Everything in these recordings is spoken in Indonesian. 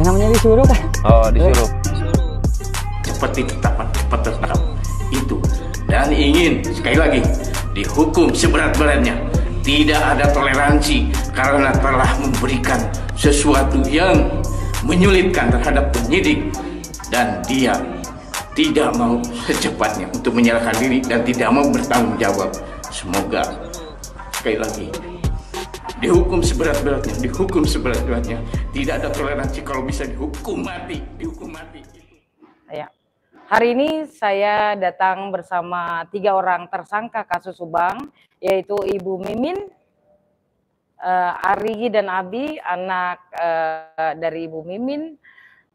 namanya disuruh kan? Oh, disuruh. Cepat ditetapkan, cepat tertangkap itu, dan ingin sekali lagi dihukum seberat-beratnya. Tidak ada toleransi karena telah memberikan sesuatu yang menyulitkan terhadap penyidik, dan dia tidak mau secepatnya untuk menyerahkan diri dan tidak mau bertanggung jawab. Semoga sekali lagi dihukum seberat-beratnya, dihukum seberat-beratnya. Tidak ada toleransi, kalau bisa dihukum mati, dihukum mati. Ya. Hari ini saya datang bersama 3 orang tersangka kasus Subang, yaitu Ibu Mimin, Arigi dan Abi, anak dari Ibu Mimin,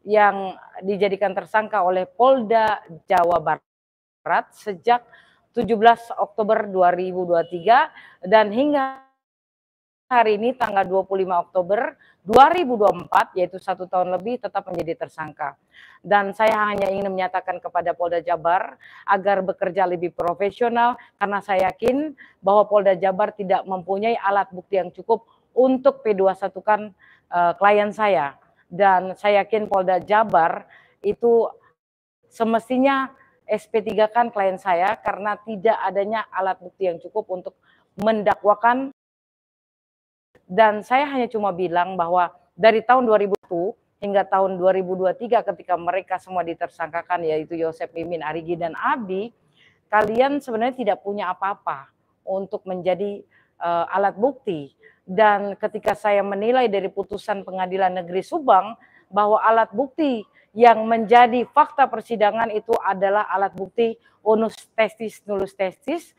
yang dijadikan tersangka oleh Polda Jawa Barat sejak 17 Oktober 2023 dan hingga hari ini tanggal 25 Oktober 2024, yaitu 1 tahun lebih, tetap menjadi tersangka. Dan saya hanya ingin menyatakan kepada Polda Jabar agar bekerja lebih profesional, karena saya yakin bahwa Polda Jabar tidak mempunyai alat bukti yang cukup untuk P21-kan klien saya. Dan saya yakin Polda Jabar itu semestinya SP3-kan klien saya karena tidak adanya alat bukti yang cukup untuk mendakwakan. Dan saya hanya cuma bilang bahwa dari tahun 2001 hingga tahun 2023 ketika mereka semua ditersangkakan, yaitu Yosep, Mimin, Arigi, dan Abi, kalian sebenarnya tidak punya apa-apa untuk menjadi alat bukti. Dan ketika saya menilai dari putusan Pengadilan Negeri Subang bahwa alat bukti yang menjadi fakta persidangan itu adalah alat bukti onus testis nullus testis,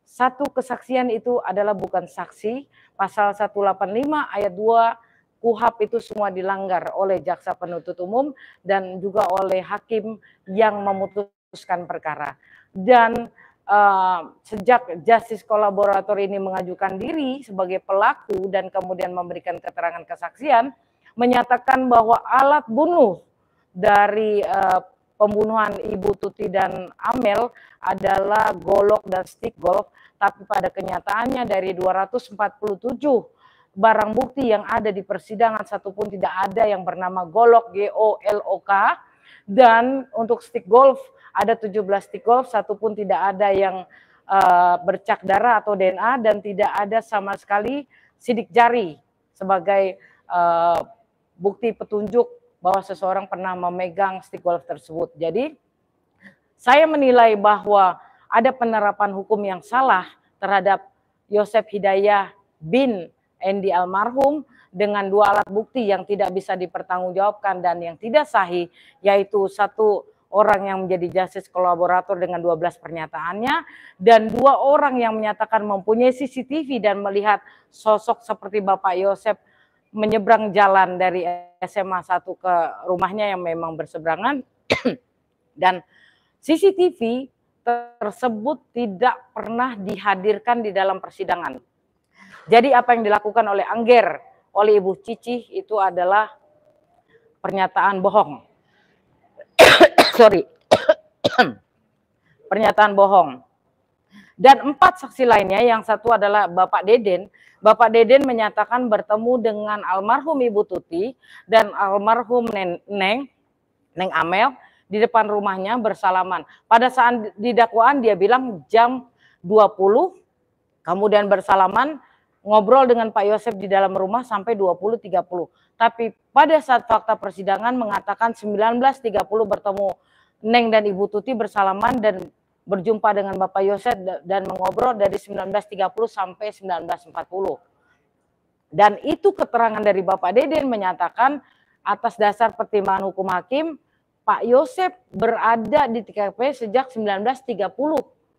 satu kesaksian itu adalah bukan saksi, pasal 185 ayat 2 KUHP itu semua dilanggar oleh jaksa penuntut umum dan juga oleh hakim yang memutuskan perkara. Dan sejak justice kolaborator ini mengajukan diri sebagai pelaku dan kemudian memberikan keterangan kesaksian, menyatakan bahwa alat bunuh dari pembunuhan Ibu Tuti dan Amel adalah golok dan stick golf, tapi pada kenyataannya dari 247 barang bukti yang ada di persidangan satupun tidak ada yang bernama golok, GOLOK, dan untuk stick golf ada 17 stick golf, satupun tidak ada yang bercak darah atau DNA, dan tidak ada sama sekali sidik jari sebagai bukti petunjuk bahwa seseorang pernah memegang stick golf tersebut. Jadi saya menilai bahwa ada penerapan hukum yang salah terhadap Yosep Hidayah bin Endi almarhum dengan 2 alat bukti yang tidak bisa dipertanggungjawabkan dan yang tidak sahih, yaitu 1 orang yang menjadi justice kolaborator dengan 12 pernyataannya, dan 2 orang yang menyatakan mempunyai CCTV dan melihat sosok seperti Bapak Yosep menyeberang jalan dari SMA 1 ke rumahnya yang memang berseberangan. Dan CCTV tersebut tidak pernah dihadirkan di dalam persidangan. Jadi apa yang dilakukan oleh Angger, oleh Ibu Cici itu adalah pernyataan bohong. Sorry. Pernyataan bohong. Dan 4 saksi lainnya, yang satu adalah Bapak Deden. Bapak Deden menyatakan bertemu dengan almarhum Ibu Tuti dan almarhum Neng Amel di depan rumahnya bersalaman. Pada saat di dakwaan dia bilang jam 20, kemudian bersalaman, ngobrol dengan Pak Yosep di dalam rumah sampai 20.30. Tapi pada saat fakta persidangan mengatakan 19.30 bertemu Neng dan Ibu Tuti bersalaman dan berjumpa dengan Bapak Yosep dan mengobrol dari 19.30 sampai 19.40. Dan itu keterangan dari Bapak Deden menyatakan atas dasar pertimbangan hukum hakim, Pak Yosep berada di TKP sejak 19.30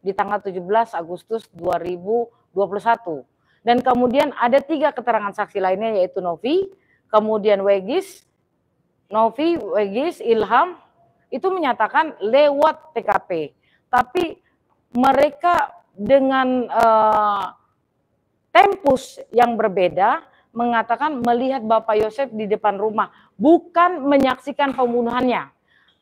di tanggal 17 Agustus 2021. Dan kemudian ada 3 keterangan saksi lainnya, yaitu Novi, kemudian Wegis, Ilham, itu menyatakan lewat TKP. Tapi mereka dengan tempus yang berbeda mengatakan melihat Bapak Yosep di depan rumah, bukan menyaksikan pembunuhannya,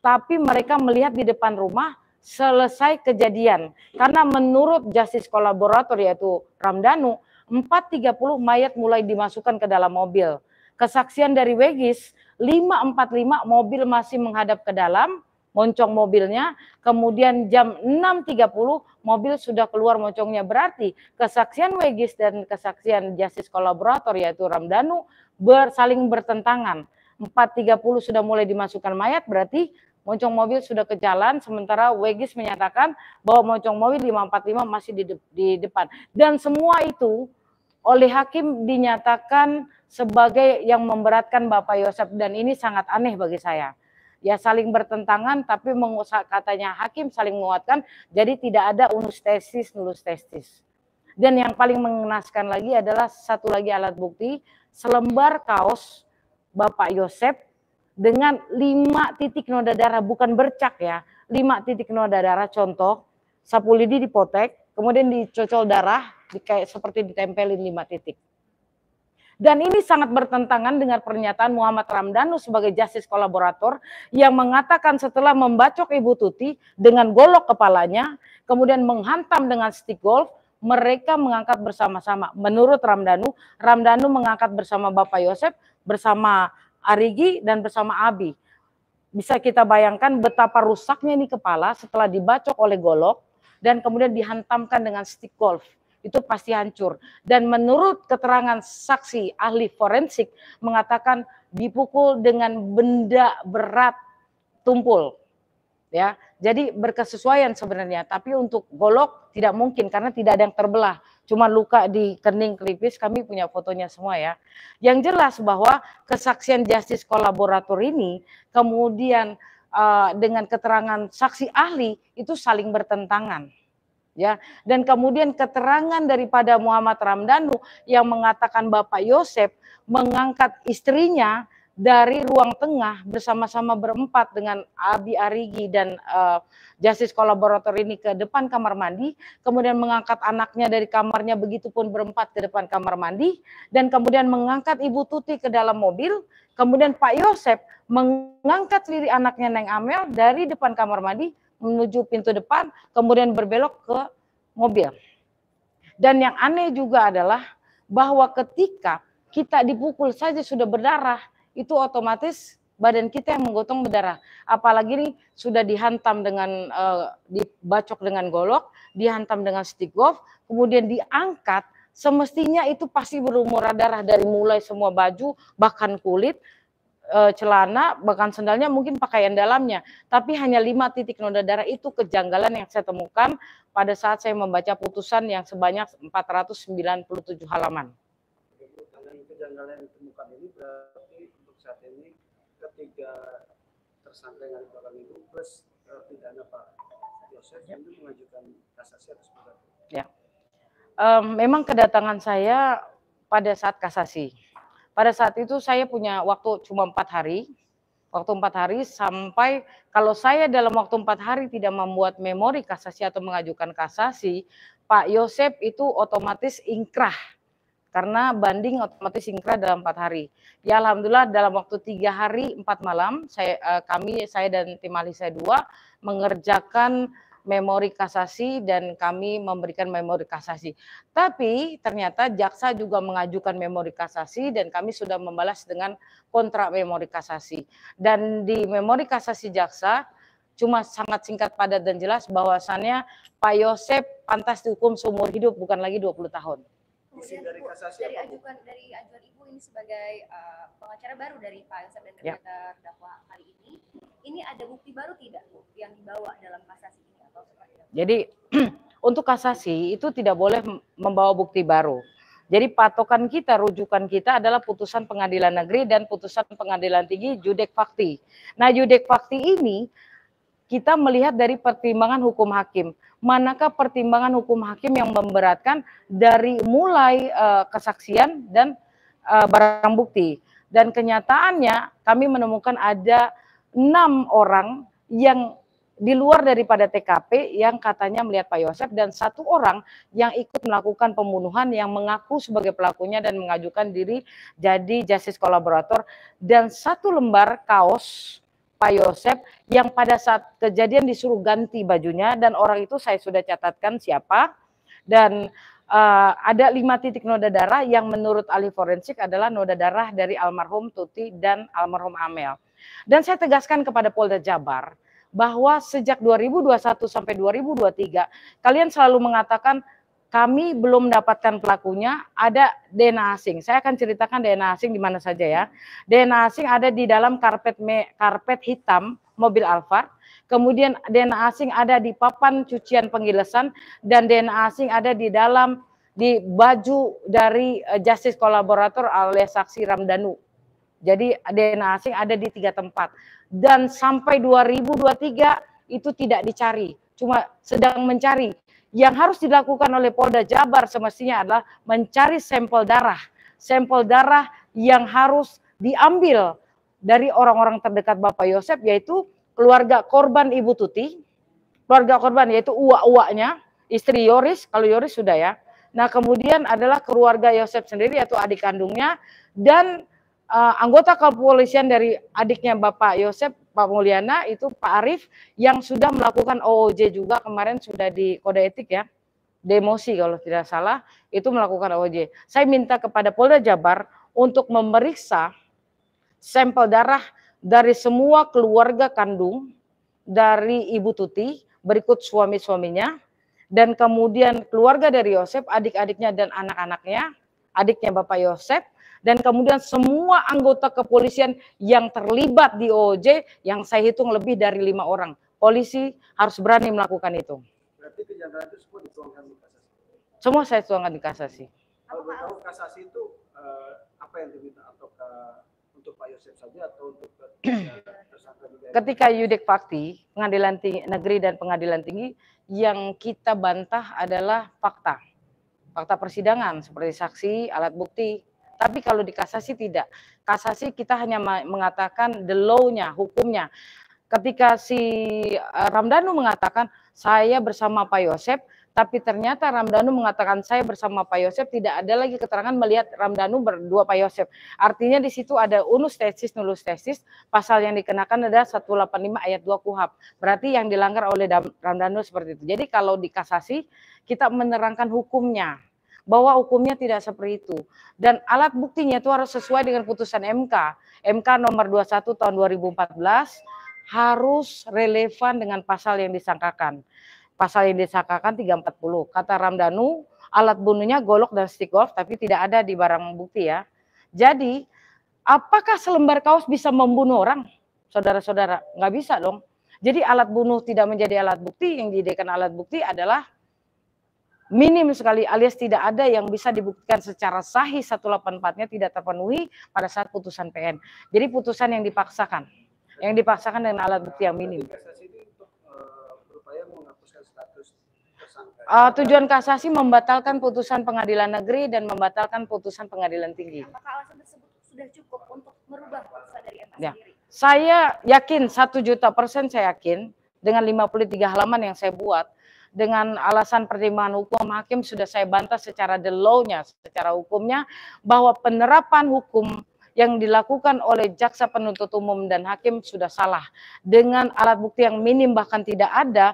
tapi mereka melihat di depan rumah selesai kejadian. Karena menurut justice kolaborator yaitu Ramdhanu, 4.30 mayat mulai dimasukkan ke dalam mobil. Kesaksian dari Wegis 5.45 mobil masih menghadap ke dalam, moncong mobilnya, kemudian jam 6.30 mobil sudah keluar moncongnya. Berarti kesaksian Wegis dan kesaksian justice kolaborator yaitu Ramdhanu saling bertentangan. 4.30 sudah mulai dimasukkan mayat, berarti moncong mobil sudah ke jalan, sementara Wegis menyatakan bahwa moncong mobil 5.45 masih di depan. Dan semua itu oleh hakim dinyatakan sebagai yang memberatkan Bapak Yosep, dan ini sangat aneh bagi saya. Ya saling bertentangan, tapi katanya hakim saling menguatkan, jadi tidak ada unus tesis, nulus tesis. Dan yang paling mengenaskan lagi adalah satu lagi alat bukti, selembar kaos Bapak Yosep dengan 5 titik noda darah, bukan bercak ya, 5 titik noda darah, contoh, sapu lidi dipotek, kemudian dicocol darah, kayak seperti ditempelin 5 titik. Dan ini sangat bertentangan dengan pernyataan Muhammad Ramdhanu sebagai justice kolaborator yang mengatakan setelah membacok Ibu Tuti dengan golok kepalanya, kemudian menghantam dengan stick golf, mereka mengangkat bersama-sama. Menurut Ramdhanu, Ramdhanu mengangkat bersama Bapak Yosep, bersama Arigi, dan bersama Abi. Bisa kita bayangkan betapa rusaknya ini kepala setelah dibacok oleh golok dan kemudian dihantamkan dengan stick golf. Itu pasti hancur. Dan menurut keterangan saksi ahli forensik mengatakan dipukul dengan benda berat tumpul. Ya, jadi berkesesuaian sebenarnya. Tapi untuk golok tidak mungkin karena tidak ada yang terbelah. Cuma luka di kening kelipis, kami punya fotonya semua ya. Yang jelas bahwa kesaksian justice kolaborator ini kemudian dengan keterangan saksi ahli itu saling bertentangan. Ya, dan kemudian keterangan daripada Muhammad Ramdhanu yang mengatakan Bapak Yosep mengangkat istrinya dari ruang tengah bersama-sama berempat dengan Abi, Arigi, dan justice kolaborator ini ke depan kamar mandi, kemudian mengangkat anaknya dari kamarnya, begitupun berempat ke depan kamar mandi, dan kemudian mengangkat Ibu Tuti ke dalam mobil, kemudian Pak Yosep mengangkat diri anaknya Neng Amel dari depan kamar mandi menuju pintu depan, kemudian berbelok ke mobil. Dan yang aneh juga adalah bahwa ketika kita dipukul saja sudah berdarah, itu otomatis badan kita yang menggotong berdarah. Apalagi ini sudah dihantam dengan, dibacok dengan golok, dihantam dengan stick golf, kemudian diangkat, semestinya itu pasti berlumuran darah dari mulai semua baju, bahkan kulit, celana, bahkan sendalnya, mungkin pakaian dalamnya, tapi hanya 5 titik noda darah. Itu kejanggalan yang saya temukan pada saat saya membaca putusan yang sebanyak 497 halaman. Kejanggalan yang ditemukan ini berarti untuk saat ini ketiga tersangka yang dilakukan itu plus pidana Pak Yosep itu mengajukan kasasi atas perkara. Ya, memang kedatangan saya pada saat kasasi. Pada saat itu saya punya waktu cuma 4 hari. Waktu 4 hari sampai kalau saya dalam waktu 4 hari tidak membuat memori kasasi atau mengajukan kasasi, Pak Yosep itu otomatis ingkrah. Karena banding otomatis ingkrah dalam 4 hari. Ya alhamdulillah dalam waktu 3 hari 4 malam saya dan tim ahli saya 2 mengerjakan memori kasasi dan kami memberikan memori kasasi. Tapi ternyata jaksa juga mengajukan memori kasasi dan kami sudah membalas dengan kontrak memori kasasi. Dan di memori kasasi jaksa cuma sangat singkat, padat, dan jelas bahwasannya Pak Yosep pantas dihukum seumur hidup, bukan lagi 20 tahun. Kemudian dari kasasi dari ajuan Ibu ini sebagai pengacara baru dari Pak Yosep dan ternyata terdakwa kali ini ada bukti baru tidak Bu yang dibawa dalam kasasi ini atau seperti apa? Jadi untuk kasasi itu tidak boleh membawa bukti baru. Jadi patokan kita, rujukan kita adalah putusan pengadilan negeri dan putusan pengadilan tinggi judek fakti. Nah judek fakti ini kita melihat dari pertimbangan hukum hakim. Manakah pertimbangan hukum hakim yang memberatkan dari mulai kesaksian dan barang bukti. Dan kenyataannya kami menemukan ada 6 orang yang di luar daripada TKP yang katanya melihat Pak Yosep, dan 1 orang yang ikut melakukan pembunuhan yang mengaku sebagai pelakunya dan mengajukan diri jadi justice kolaborator, dan 1 lembar kaos Pak Yosep yang pada saat kejadian disuruh ganti bajunya, dan orang itu saya sudah catatkan siapa, dan ada 5 titik noda darah yang menurut ahli forensik adalah noda darah dari almarhum Tuti dan almarhum Amel. Dan saya tegaskan kepada Polda Jabar bahwa sejak 2021 sampai 2023 kalian selalu mengatakan kami belum mendapatkan pelakunya, ada DNA asing. Saya akan ceritakan DNA asing di mana saja ya. DNA asing ada di dalam karpet hitam mobil Alphard. Kemudian DNA asing ada di papan cucian penggilesan dan DNA asing ada di baju dari justice kolaborator alias saksi Ramdhanu. Jadi DNA asing ada di 3 tempat. Dan sampai 2023 itu tidak dicari, cuma sedang mencari. Yang harus dilakukan oleh Polda Jabar semestinya adalah mencari sampel darah. Sampel darah yang harus diambil dari orang-orang terdekat Bapak Yosef, yaitu keluarga korban Ibu Tuti, keluarga korban yaitu uak-uaknya, istri Yoris, kalau Yoris sudah ya. Nah kemudian adalah keluarga Yosef sendiri yaitu adik kandungnya dan anggota kepolisian dari adiknya Bapak Yosef, Pak Mulyana itu Pak Arief yang sudah melakukan OOJ juga kemarin sudah di kode etik ya, demosi kalau tidak salah itu melakukan OOJ. Saya minta kepada Polda Jabar untuk memeriksa sampel darah dari semua keluarga kandung dari Ibu Tuti berikut suami-suaminya dan kemudian keluarga dari Yosef, adik-adiknya dan anak-anaknya, adiknya Bapak Yosef, dan kemudian semua anggota kepolisian yang terlibat di OOJ yang saya hitung lebih dari 5 orang. Polisi harus berani melakukan itu. Berarti kejanggalan itu semua dituangkan di kasasi? Semua saya tuangkan di kasasi. Kalau tahu kasasi itu apa yang diminta atau untuk Pak Yosef saja atau untuk tersangka juga? Ketika Yudek Fakti, Pengadilan Negeri dan Pengadilan Tinggi, yang kita bantah adalah fakta. Fakta persidangan seperti saksi, alat bukti. Tapi kalau di kasasi tidak. Kasasi kita hanya mengatakan the law-nya, hukumnya. Ketika si Ramdhanu mengatakan saya bersama Pak Yosef, tapi ternyata Ramdhanu mengatakan saya bersama Pak Yosef, tidak ada lagi keterangan melihat Ramdhanu berdua Pak Yosef. Artinya di situ ada unus tesis, nulus tesis, pasal yang dikenakan ada 185 ayat 2 KUHP. Berarti yang dilanggar oleh Ramdhanu seperti itu. Jadi kalau di kasasi kita menerangkan hukumnya, bahwa hukumnya tidak seperti itu. Dan alat buktinya itu harus sesuai dengan putusan MK. MK nomor 21 tahun 2014 harus relevan dengan pasal yang disangkakan. Pasal yang disangkakan 340. Kata Ramdhanu, alat bunuhnya golok dan stick golf, tapi tidak ada di barang bukti ya. Jadi, apakah selembar kaos bisa membunuh orang? Saudara-saudara, nggak bisa dong. Jadi alat bunuh tidak menjadi alat bukti, yang dijadikan alat bukti adalah minim sekali alias tidak ada yang bisa dibuktikan secara sahih 184-nya tidak terpenuhi pada saat putusan PN. Jadi putusan yang dipaksakan dengan alat bukti yang minim. Kasasi ini untuk berupaya menghapuskan status tersangka. Tujuan kasasi membatalkan putusan pengadilan negeri dan membatalkan putusan pengadilan tinggi. Apakah alasan tersebut sudah cukup untuk merubah putusan dari MK Ya. sendiri? Saya yakin 1.000.000% saya yakin dengan 53 halaman yang saya buat. Dengan alasan pertimbangan hukum hakim sudah saya bantah secara the law-nya, secara hukumnya bahwa penerapan hukum yang dilakukan oleh jaksa penuntut umum dan hakim sudah salah. Dengan alat bukti yang minim bahkan tidak ada,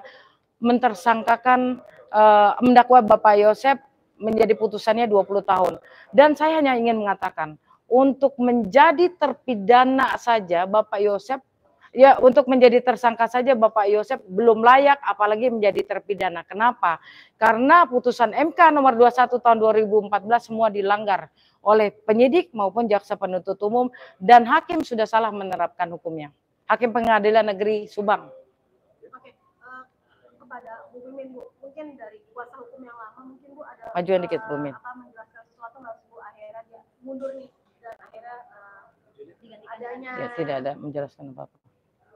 mentersangkakan mendakwa Bapak Yosef menjadi putusannya 20 tahun. Dan saya hanya ingin mengatakan untuk menjadi terpidana saja Bapak Yosef, ya untuk menjadi tersangka saja Bapak Yosef belum layak apalagi menjadi terpidana. Kenapa? Karena putusan MK nomor 21 tahun 2014 semua dilanggar oleh penyidik maupun jaksa penuntut umum dan hakim sudah salah menerapkan hukumnya. Hakim Pengadilan Negeri Subang. Oke, kepada Bu Mimin, Bu, mungkin dari kuasa hukum yang lama mungkin Bu ada Majuan dikit, Bu Min. menjelaskan sesuatu nggak Bu, akhirnya dia mundur nih dan akhirnya adanya Ya, tidak ada menjelaskan apa-apa.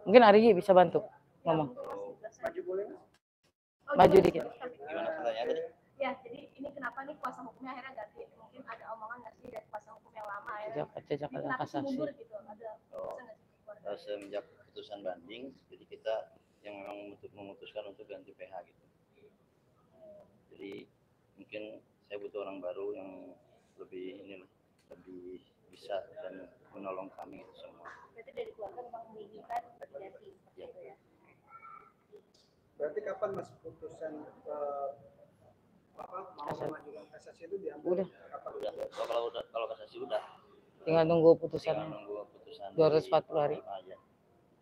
Mungkin Ari bisa bantu ngomong. Maju boleh nggak? Maju dikit. Gimana pertanyaan tadi? Ya, jadi ini kenapa nih kuasa hukumnya akhirnya ganti? Mungkin ada omongan nggak sih dari kuasa hukum yang lama akhirnya? Jejak Kenapa sih kasasi. mundur gitu? Ada alasan nggak sih keluarga? Semenjak putusan banding, jadi kita yang memang memutuskan untuk ganti PH gitu. Jadi mungkin saya butuh orang baru yang lebih lebih bisa dan menolong kami itu semua. Berarti dari keluarga memang menginginkan berganti seperti itu ya. Berarti kapan Mas putusan mau mengajukan kasasi? kasasi itu diambil Udah. kapan? Kalau kasasi udah Tinggal nunggu tinggal putusannya. nunggu putusan 240 hari. aja.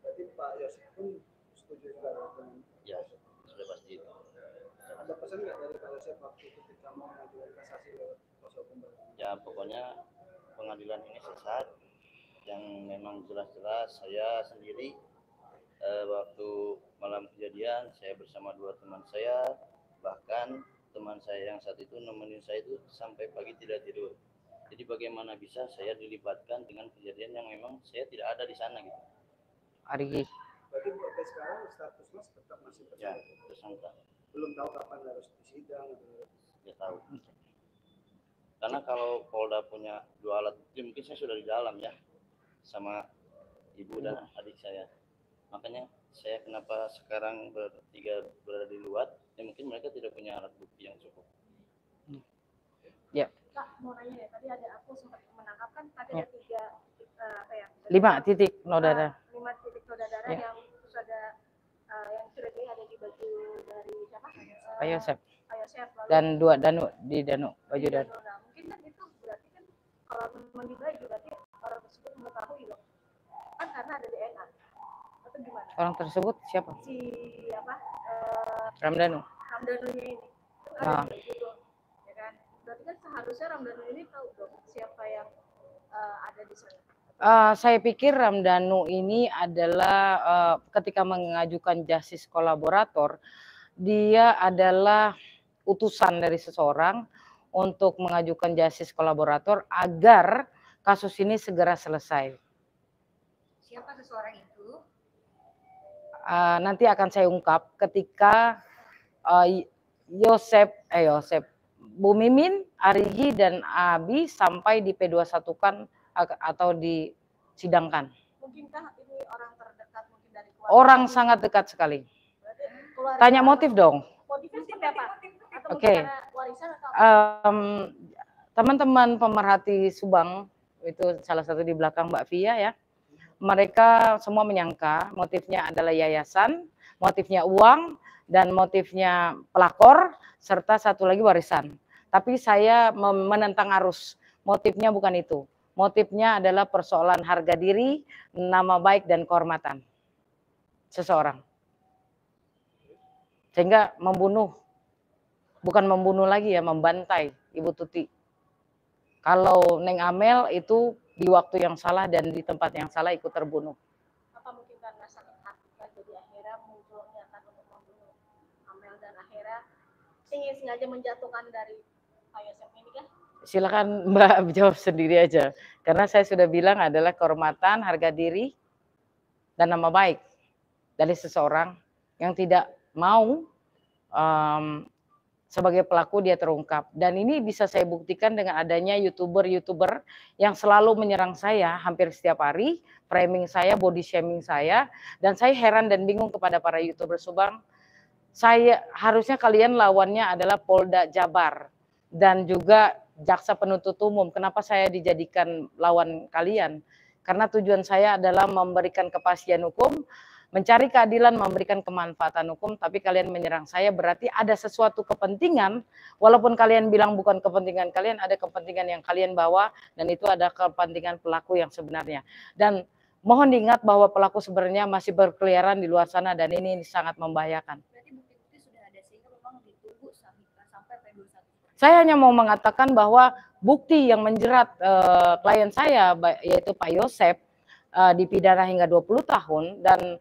Berarti Pak Yosef pun setuju juga dengan Ya, sudah pasti itu. ada pesan nggak dari Pak Yosef waktu ketika mau mengajukan kasasi lewat kuasa hukum? Ya pokoknya pengadilan ini sesat, yang memang jelas-jelas saya sendiri waktu malam kejadian saya bersama 2 teman saya, bahkan teman saya yang saat itu nemenin saya itu sampai pagi tidak tidur. Jadi bagaimana bisa saya dilibatkan dengan kejadian yang memang saya tidak ada di sana gitu. Arigi. Berarti sampai sekarang status Mas tetap masih Ya, tersangka. tersangka. Belum tahu kapan harus disidang atau Tidak tahu. Karena kalau Polda punya 2 alat bukti mungkin saya sudah di dalam ya sama ibu dan adik saya. Makanya saya kenapa sekarang bertiga berada di luar, ya mungkin mereka tidak punya alat bukti yang cukup. Ya. Kak, mau nanya ya, tadi ada aku sempat menangkap kan tadi ada 5 titik noda darah. 5 titik noda darah yang terus ada yang sudah ada di baju dari siapa? Pak Yosef. Pak Yosef, lalu Dan 2 Danu di Danu baju di Danu. Danu. Nah, mungkin kan itu berarti kan kalau memang di baju berarti orang tersebut mengetahui dong. Kan karena ada DNA. Atau gimana? Orang tersebut siapa? Si apa? Ramdhanu. Ramdhanu-nya ini. Kan Ah. ada di baju dong. Ya kan? Berarti kan seharusnya Ramdhanu ini tahu dong siapa yang ada di sana. Saya pikir Ramdhanu ini adalah ketika mengajukan justice kolaborator, dia adalah utusan dari seseorang untuk mengajukan justice kolaborator agar kasus ini segera selesai. Siapa seseorang itu? Nanti akan saya ungkap ketika Yosef, Bu Mimin, Arigi dan Abi sampai di P21 kan atau disidangkan. Mungkinkah ini orang terdekat mungkin dari keluarga? Orang sangat dekat sekali. Berarti keluarga- Tanya motif dong. Motifnya seperti apa? Atau Oke. mungkin karena warisan atau apa? Teman-teman pemerhati Subang, itu salah satu di belakang Mbak Via ya, mereka semua menyangka motifnya adalah yayasan, motifnya uang, dan motifnya pelakor, serta satu lagi warisan. Tapi saya menentang arus, motifnya bukan itu. Motifnya adalah persoalan harga diri, nama baik, dan kehormatan seseorang. Sehingga membunuh, bukan membunuh lagi ya, membantai Ibu Tuti. Kalau Neng Amel itu di waktu yang salah dan di tempat yang salah ikut terbunuh. Apa mungkin karena sakit hati kan jadi akhirnya muncul niatan untuk membunuh Amel dan akhirnya ingin sengaja menjatuhkan dari Pak Yosef ini kan? Silakan Mbak jawab sendiri aja. Karena saya sudah bilang adalah kehormatan, harga diri, dan nama baik dari seseorang yang tidak mau sebagai pelaku dia terungkap. Dan ini bisa saya buktikan dengan adanya YouTuber yang selalu menyerang saya hampir setiap hari, framing saya, body shaming saya, dan saya heran dan bingung kepada para YouTuber Subang. Saya harusnya kalian lawannya adalah Polda Jabar dan juga jaksa penuntut umum. Kenapa saya dijadikan lawan kalian? Karena tujuan saya adalah memberikan kepastian hukum, mencari keadilan, memberikan kemanfaatan hukum, tapi kalian menyerang saya berarti ada sesuatu kepentingan, walaupun kalian bilang bukan kepentingan kalian, ada kepentingan yang kalian bawa, dan itu ada kepentingan pelaku yang sebenarnya. Dan mohon diingat bahwa pelaku sebenarnya masih berkeliaran di luar sana dan ini sangat membahayakan. Berarti bukti-bukti sudah ada sehingga memang ditunggu sampai P21. Saya hanya mau mengatakan bahwa bukti yang menjerat klien saya yaitu Pak Yosef dipidana hingga 20 tahun dan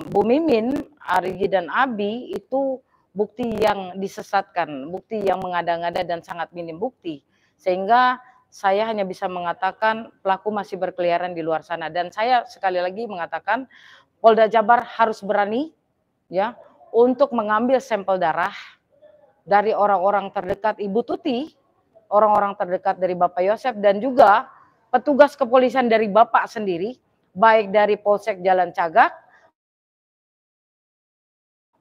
Bu Mimin, Arigi dan Abi itu bukti yang disesatkan, bukti yang mengada-ngada dan sangat minim bukti. Sehingga saya hanya bisa mengatakan pelaku masih berkeliaran di luar sana dan saya sekali lagi mengatakan Polda Jabar harus berani ya untuk mengambil sampel darah dari orang-orang terdekat Ibu Tuti, orang-orang terdekat dari Bapak Yosef, dan juga petugas kepolisian dari Bapak sendiri, baik dari Polsek Jalan Cagak,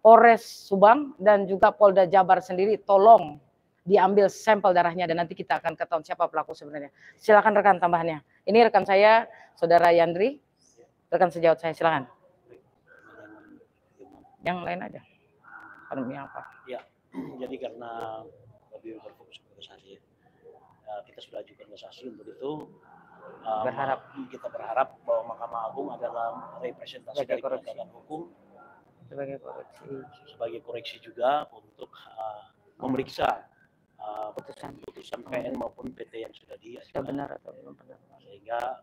Polres Subang, dan juga Polda Jabar sendiri, tolong diambil sampel darahnya dan nanti kita akan ketahui siapa pelaku sebenarnya. Silakan rekan tambahannya. Ini rekan saya, Saudara Yandri, rekan sejawat saya, silakan. Yang lain aja. Yang apa? Ya, jadi karena lebih berfokus ke kasasi. Kita sudah ajukan kasasi untuk itu. Kita berharap bahwa Mahkamah Agung adalah representasi dari penegakan hukum sebagai koreksi juga untuk memeriksa putusan PN maupun PT yang sudah diajukan benar atau belum benar, sehingga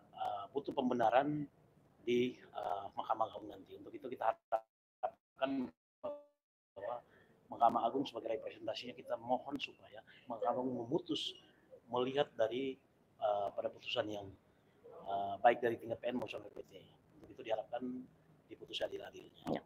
butuh pembenaran di Mahkamah Agung nanti. Untuk itu kita harapkan bahwa Mahkamah Agung sebagai representasinya kita mohon supaya Mahkamah Agung memutus melihat dari pada putusan yang baik dari tingkat PN maupun PT. Untuk itu diharapkan diputus adil-adilnya.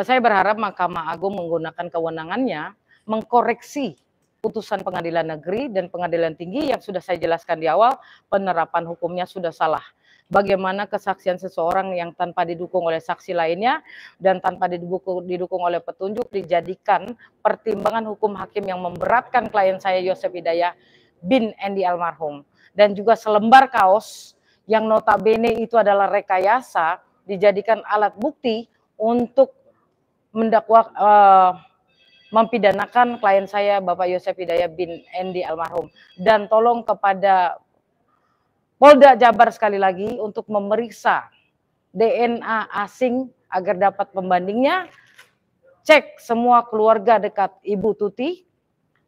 Saya berharap Mahkamah Agung menggunakan kewenangannya mengkoreksi putusan pengadilan negeri dan pengadilan tinggi yang sudah saya jelaskan di awal, penerapan hukumnya sudah salah. Bagaimana kesaksian seseorang yang tanpa didukung oleh saksi lainnya dan tanpa didukung oleh petunjuk dijadikan pertimbangan hukum hakim yang memberatkan klien saya Yosef Hidayah bin Endi almarhum. Dan juga selembar kaos yang notabene itu adalah rekayasa dijadikan alat bukti untuk mendakwa mempidanakan klien saya Bapak Yosef Hidayah bin Endi almarhum. Dan tolong kepada Polda Jabar sekali lagi untuk memeriksa DNA asing agar dapat pembandingnya. Cek semua keluarga dekat Ibu Tuti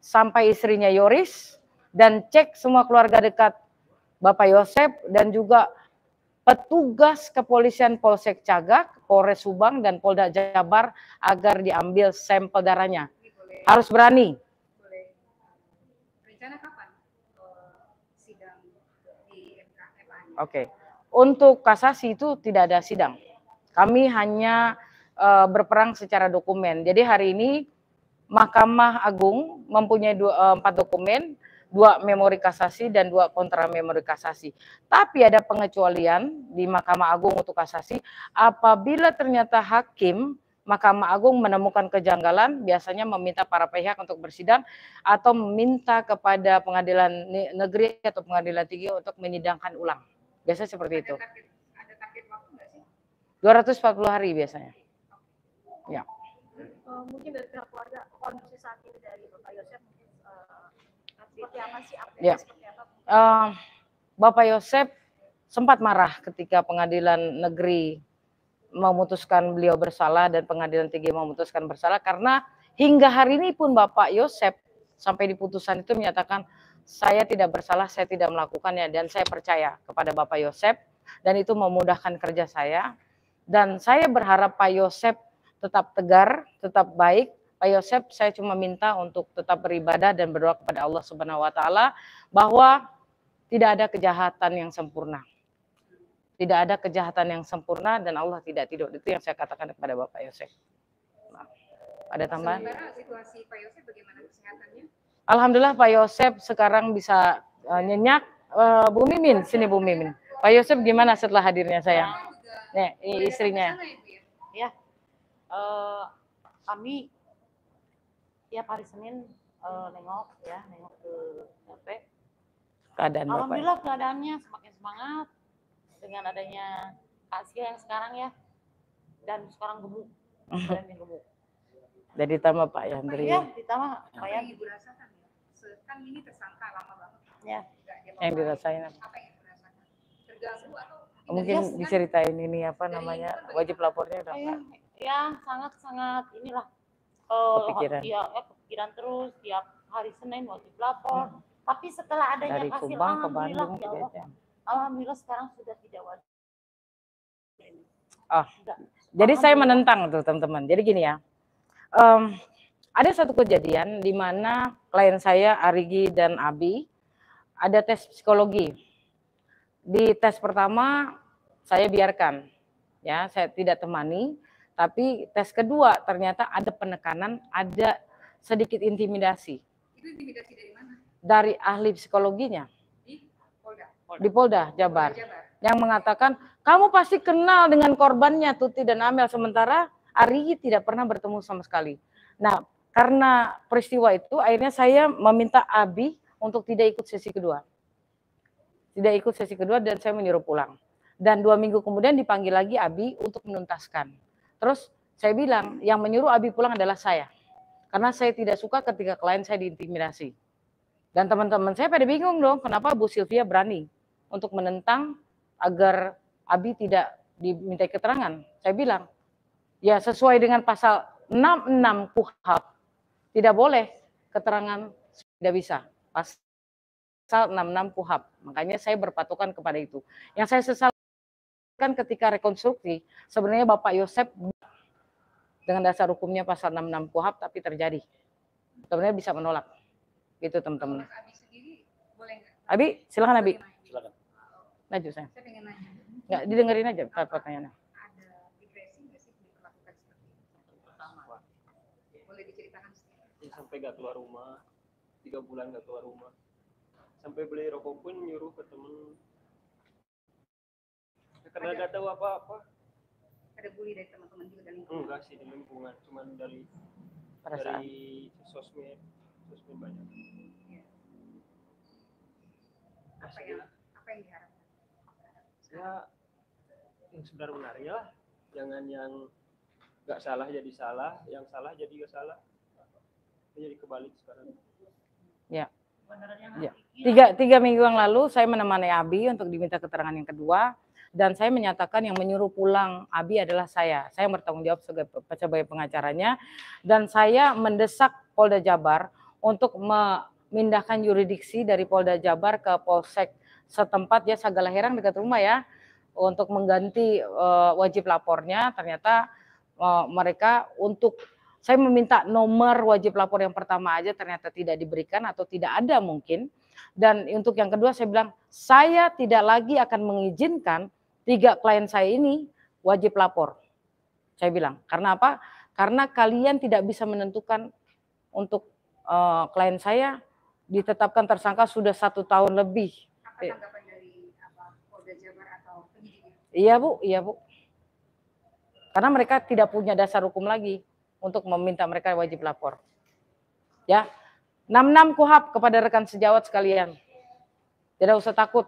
sampai istrinya Yoris, dan cek semua keluarga dekat Bapak Yosef dan juga petugas kepolisian Polsek Cagak, Polres Subang, dan Polda Jabar agar diambil sampel darahnya. Harus berani. Boleh. Rencana kapan sidang di MK? Oke. Untuk kasasi itu tidak ada sidang. Kami hanya berperang secara dokumen. Jadi hari ini Mahkamah Agung mempunyai 4 dokumen, 2 memori kasasi dan 2 kontra memori kasasi. Tapi ada pengecualian di Mahkamah Agung untuk kasasi apabila ternyata hakim Mahkamah Agung menemukan kejanggalan, biasanya meminta para pihak untuk bersidang atau meminta kepada pengadilan negeri atau pengadilan tinggi untuk menyidangkan ulang. Biasanya seperti itu. Ada target waktu nggak sih? 240 hari biasanya. Ya. Mungkin dari pihak keluarga, kondisi saat ini dari Bapak Yosef seperti apa sih? Ya. Seperti apa? Bapak Yosef sempat marah ketika pengadilan negeri memutuskan beliau bersalah dan pengadilan tinggi memutuskan bersalah, karena hingga hari ini pun Bapak Yosef sampai di putusan itu menyatakan saya tidak bersalah, saya tidak melakukannya, dan saya percaya kepada Bapak Yosef dan itu memudahkan kerja saya. Dan saya berharap Pak Yosef tetap tegar, tetap baik. Pak Yosef, saya cuma minta untuk tetap beribadah dan berdoa kepada Allah Subhanahu wa taala bahwa tidak ada kejahatan yang sempurna. Tidak ada kejahatan yang sempurna dan Allah tidak tidur. Itu yang saya katakan kepada Bapak Yosef. Nah, ada tambahan? Sementara situasi Pak Yosef bagaimana kesehatannya? Alhamdulillah Pak Yosef sekarang bisa nyenyak. Bu Mimin, sini Bu Mimin. Pak Yosef gimana setelah hadirnya saya? Nih, istrinya. Ya, kami tiap hari Senin nengok ke RT. Keadaan Bapak. Alhamdulillah keadaannya semakin semangat dengan adanya Asia yang sekarang ya, dan sekarang gemuk, badannya gemuk. Dan ditambah Pak Yandri. Iya, ditambah Apa yang Ibu rasakan ya? Kan ini tersangka lama banget. Ya. Yang dirasain apa? Apa yang dirasakan? Terganggu atau? Mungkin diceritain ini apa namanya, wajib lapornya udah Ya, ya sangat inilah kepikiran. Ya, kepikiran terus tiap hari Senin wajib lapor. Tapi setelah adanya Dari hasil, Subang ke alhamdulillah Bandung ya Allah, 3 jam. alhamdulillah sekarang sudah tidak wajib. Jadi saya menentang tuh teman-teman. Jadi gini ya, ada satu kejadian di mana klien saya Arigi dan Abi ada tes psikologi. Di tes pertama saya biarkan, ya saya tidak temani. Tapi tes kedua ternyata ada penekanan, ada sedikit intimidasi. Itu intimidasi dari mana? Dari ahli psikologinya. Di Polda. Di Polda Jabar. Jabar. Yang mengatakan kamu pasti kenal dengan korbannya Tuti dan Amel, sementara Arigi tidak pernah bertemu sama sekali. Nah, karena peristiwa itu akhirnya saya meminta Abi untuk tidak ikut sesi kedua. Tidak ikut sesi kedua dan saya menyuruh pulang. Dan 2 minggu kemudian dipanggil lagi Abi untuk menuntaskan. Terus saya bilang yang menyuruh Abi pulang adalah saya. Karena saya tidak suka ketika klien saya diintimidasi. Dan teman-teman saya pada bingung dong, kenapa Bu Sylvia berani untuk menentang agar Abi tidak dimintai keterangan. Saya bilang, ya sesuai dengan pasal 66 KUHP, tidak boleh keterangan tidak bisa. Pasal 66 KUHP. Makanya saya berpatokan kepada itu. Yang saya sesalkan ketika rekonstruksi, sebenarnya Bapak Yosep dengan dasar hukumnya pasal 66 KUHP, tapi terjadi. Sebenarnya bisa menolak. Itu teman-teman. Mas Abi sendiri boleh nggak? Abi, silakan Abi. Silakan. Maju saya. Saya pengen nanya. Nggak, didengerin aja pertanyaannya. Ada depresi nggak sih diperlakukan seperti itu? Pertama. Boleh diceritakan sedikit? Ya, sampai gak keluar rumah, 3 bulan gak keluar rumah. Sampai beli rokok pun nyuruh ke temen. Ya, karena gak tahu apa-apa. Ada bully dari teman-teman juga dari lingkungan? Enggak sih di lingkungan, cuman dari Perasaan. sosmed banyak. Apa yang diharapkan? Ya yang sebenar-benarnya lah, jangan yang gak salah jadi salah, yang salah jadi gak salah. Jadi kebalik sekarang. Ya. Ya. Tiga minggu yang lalu saya menemani Abi untuk diminta keterangan yang kedua, dan saya menyatakan yang menyuruh pulang Abi adalah saya. Saya bertanggung jawab sebagai pengacaranya, dan saya mendesak Polda Jabar untuk memindahkan yurisdiksi dari Polda Jabar ke Polsek setempat, ya Sagala Herang dekat rumah ya, untuk mengganti wajib lapornya. Ternyata mereka untuk saya meminta nomor wajib lapor yang pertama aja ternyata tidak diberikan atau tidak ada mungkin. Dan untuk yang kedua saya bilang, saya tidak lagi akan mengizinkan 3 klien saya ini wajib lapor. Saya bilang, karena apa? Karena kalian tidak bisa menentukan untuk klien saya ditetapkan tersangka sudah 1 tahun lebih. Apa tanggapan dari Polda Jabar atau penyidik? Iya Bu. Karena mereka tidak punya dasar hukum lagi untuk meminta mereka wajib lapor. Ya, 66 KUHP kepada rekan sejawat sekalian. Tidak usah takut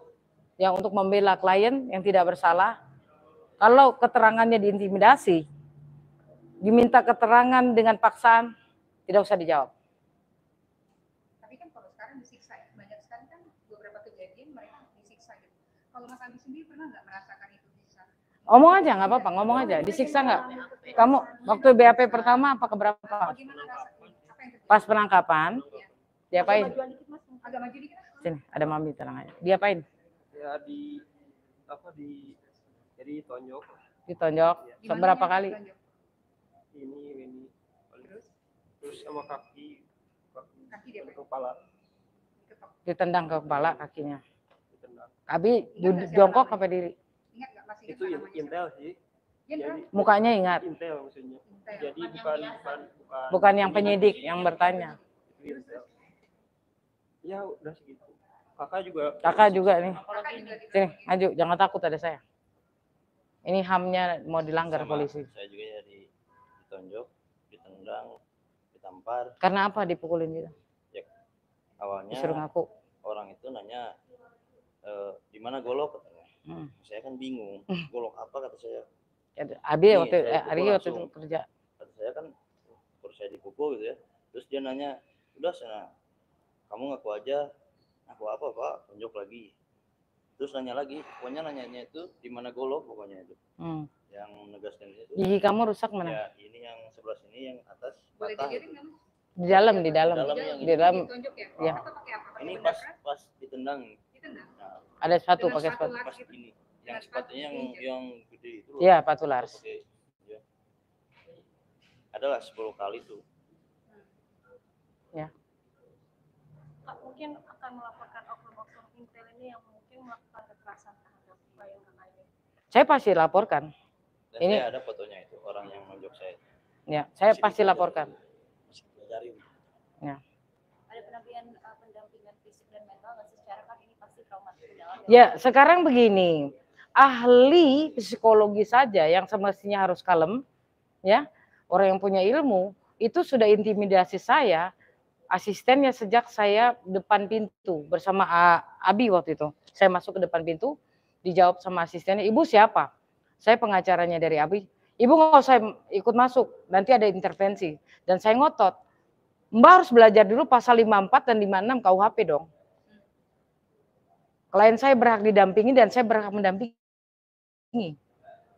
ya untuk membela klien yang tidak bersalah. Kalau keterangannya diintimidasi, diminta keterangan dengan paksaan, tidak usah dijawab. Tapi kan kalau sekarang disiksa ya, banyak sekali kan beberapa kejadian mereka disiksa gitu. Kalau Mas Abi sendiri pernah nggak merasakan itu disiksa? Ngomong aja, nggak apa-apa, ngomong aja. Disiksa nggak? Kamu waktu BAP pertama apa keberapa? Bagaimana rasanya? Apa yang terjadi? Pas penangkapan, diapain? Agak maju dikit. Sini, ada Mami, tenang aja. Diapain? Ya jadi tonjok. Ditonjok. Seberapa kali? Ini. Terus sama kaki dia kepala. Ditendang ke kepala kakinya. Ditendang. Abi jongkok apa diri? Ingat nggak masih Itu intel sih. Jadi Mukanya ingat. intel maksudnya. Jadi Bukan yang penyidik yang bertanya. Itu intel. Ya udah segitu. Kakak juga nih. Sini, maju, jangan takut ada saya. Ini HAM-nya mau dilanggar polisi. Saya juga ya ditonjok, ditendang, ditampar. Karena apa dipukulin gitu? Ya, awalnya disuruh ngaku. Orang itu nanya di mana golok katanya. Saya kan bingung, golok apa kata saya. Abi waktu itu kerja. Kata saya kan baru saya dipukul gitu ya. Terus dia nanya, udah sana, kamu ngaku aja. Aku apa Pak? Tunjuk lagi. Terus nanya lagi, pokoknya nanyanya itu di mana golok pokoknya itu. Yang menegaskan itu. Gigi kamu rusak mana? Ya, ini yang sebelah sini yang atas boleh patah. dijarin nggak? Di dalam. Di dalam. Ditonjok ya? Ya. Atau pakai apa? Pakai Ini benda pas keras? pas ditendang. Ditendang? Nah, Ada sepatu, Dengan pakai sepatu sepatu. pas ini. Yang sepatunya yang gede itu loh. Iya, sepatu Lars. Pakai, ya. Adalah 10 kali tuh. Ya. Kak, mungkin akan melaporkan oknum-oknum intel ini yang mungkin melakukan kekerasan terhadap klien kakak ini. Saya pasti laporkan. Dan Ini saya ada fotonya itu orang yang nonjok saya. ya, saya pasti laporkan. Ya. Ada pendampingan fisik dan mental nggak sih? Secara kan ini pasti traumatik dalam. Ya, sekarang begini. Ahli psikologi saja yang semestinya harus kalem, ya. Orang yang punya ilmu itu sudah intimidasi saya, asistennya sejak saya depan pintu bersama Abi waktu itu. Saya masuk ke depan pintu, dijawab sama asistennya, "Ibu siapa?" Saya pengacaranya dari Abi. "Ibu nggak usah ikut masuk, nanti ada intervensi." Dan saya ngotot, Mbak harus belajar dulu pasal 54 dan 56 KUHP dong. Klien saya berhak didampingi dan saya berhak mendampingi.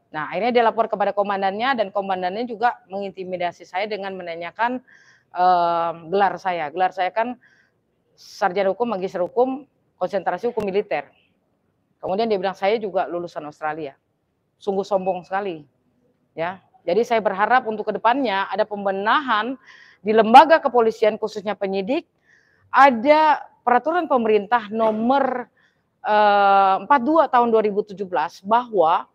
Nah, akhirnya dia lapor kepada komandannya dan komandannya juga mengintimidasi saya dengan menanyakan gelar saya. Gelar saya kan sarjana hukum, magister hukum, konsentrasi hukum militer. Kemudian dia bilang saya juga lulusan Australia. Sungguh sombong sekali. Ya. Jadi saya berharap untuk kedepannya ada pembenahan di lembaga kepolisian khususnya penyidik, ada peraturan pemerintah nomor 42 tahun 2017 bahwa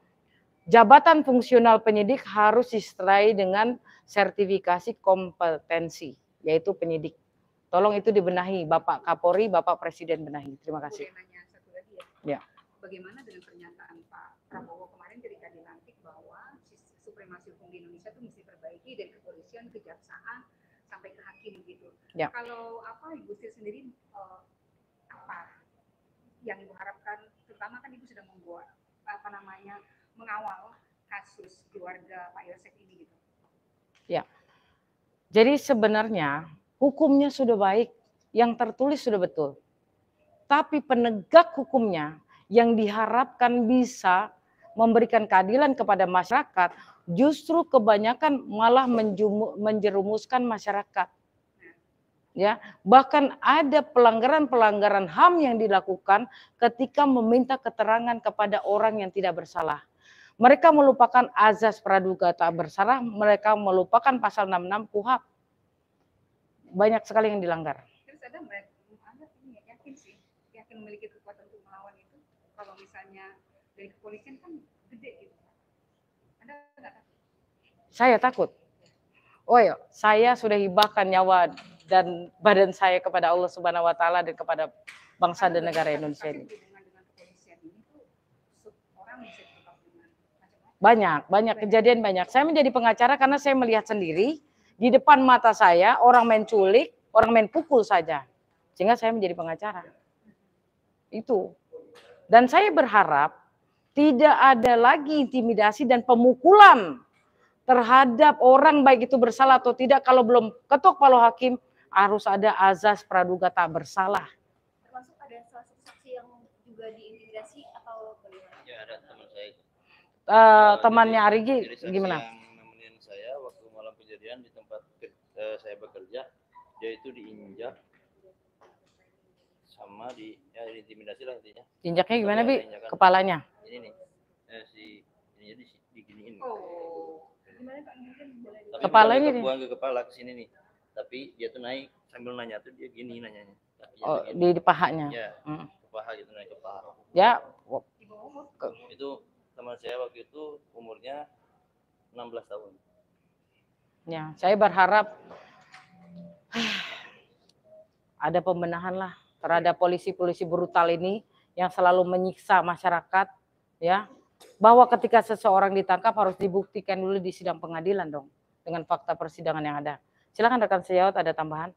jabatan fungsional penyidik harus disertai dengan sertifikasi kompetensi, yaitu penyidik. Tolong itu dibenahi, Bapak Kapolri, Bapak Presiden benahi. Terima kasih. Boleh nanya satu lagi Ya. Bagaimana dengan pernyataan Pak Prabowo kemarin ketika dilantik bahwa supremasi hukum di Indonesia itu mesti diperbaiki dari kepolisian, kejaksaan, sampai ke hakim gitu. Ya. Kalau Ibu Sri sendiri apa yang Ibu harapkan, terutama kan Ibu sudah membuat mengawal kasus keluarga Pak Yosef ini gitu. Ya. Jadi sebenarnya hukumnya sudah baik, yang tertulis sudah betul. Tapi penegak hukumnya yang diharapkan bisa memberikan keadilan kepada masyarakat, justru kebanyakan malah menjerumuskan masyarakat. Ya, bahkan ada pelanggaran-pelanggaran HAM yang dilakukan ketika meminta keterangan kepada orang yang tidak bersalah. Mereka melupakan azas praduga tak bersalah, mereka melupakan pasal 66 KUHP. Banyak sekali yang dilanggar. Terus ada yakin memiliki kekuatan untuk melawan itu, kalau misalnya dari kepolisian kan gede gitu. Ada nggak? Saya takut. Oh ya, saya sudah hibahkan nyawa dan badan saya kepada Allah Subhanahu wa taala dan kepada bangsa dan negara Indonesia ini. Banyak kejadian banyak. Saya menjadi pengacara karena saya melihat sendiri di depan mata saya orang main culik, orang main pukul saja. Sehingga saya menjadi pengacara. Itu. Dan saya berharap tidak ada lagi intimidasi dan pemukulan terhadap orang baik itu bersalah atau tidak. Kalau belum ketok palu hakim harus ada azas praduga tak bersalah. Termasuk ada salah satu saksi yang juga diintimidasi atau bagaimana? Ya, ada teman saya itu. Temannya Arigi gimana? Yang nemenin saya waktu malam kejadian di tempat saya bekerja, dia itu diinjak sama diintimidasi lah intinya. Injaknya gimana, Bi? Injakan. Kepalanya? Ini nih, ini diginiin. Oh, gimana Pak? Mungkin boleh. Kepalanya buang ke kepala ke sini nih. Tapi dia tuh naik sambil nanya tuh dia gini nanyanya. Oh, di pahanya. Ya, ke paha gitu, naik ke paha. Ya. Itu teman saya waktu itu umurnya 16 tahun. Ya, saya berharap ada pembenahan lah terhadap polisi-polisi brutal ini yang selalu menyiksa masyarakat, ya. Bahwa ketika seseorang ditangkap harus dibuktikan dulu di sidang pengadilan dong dengan fakta persidangan yang ada. Silakan rekan sejawat, ada tambahan?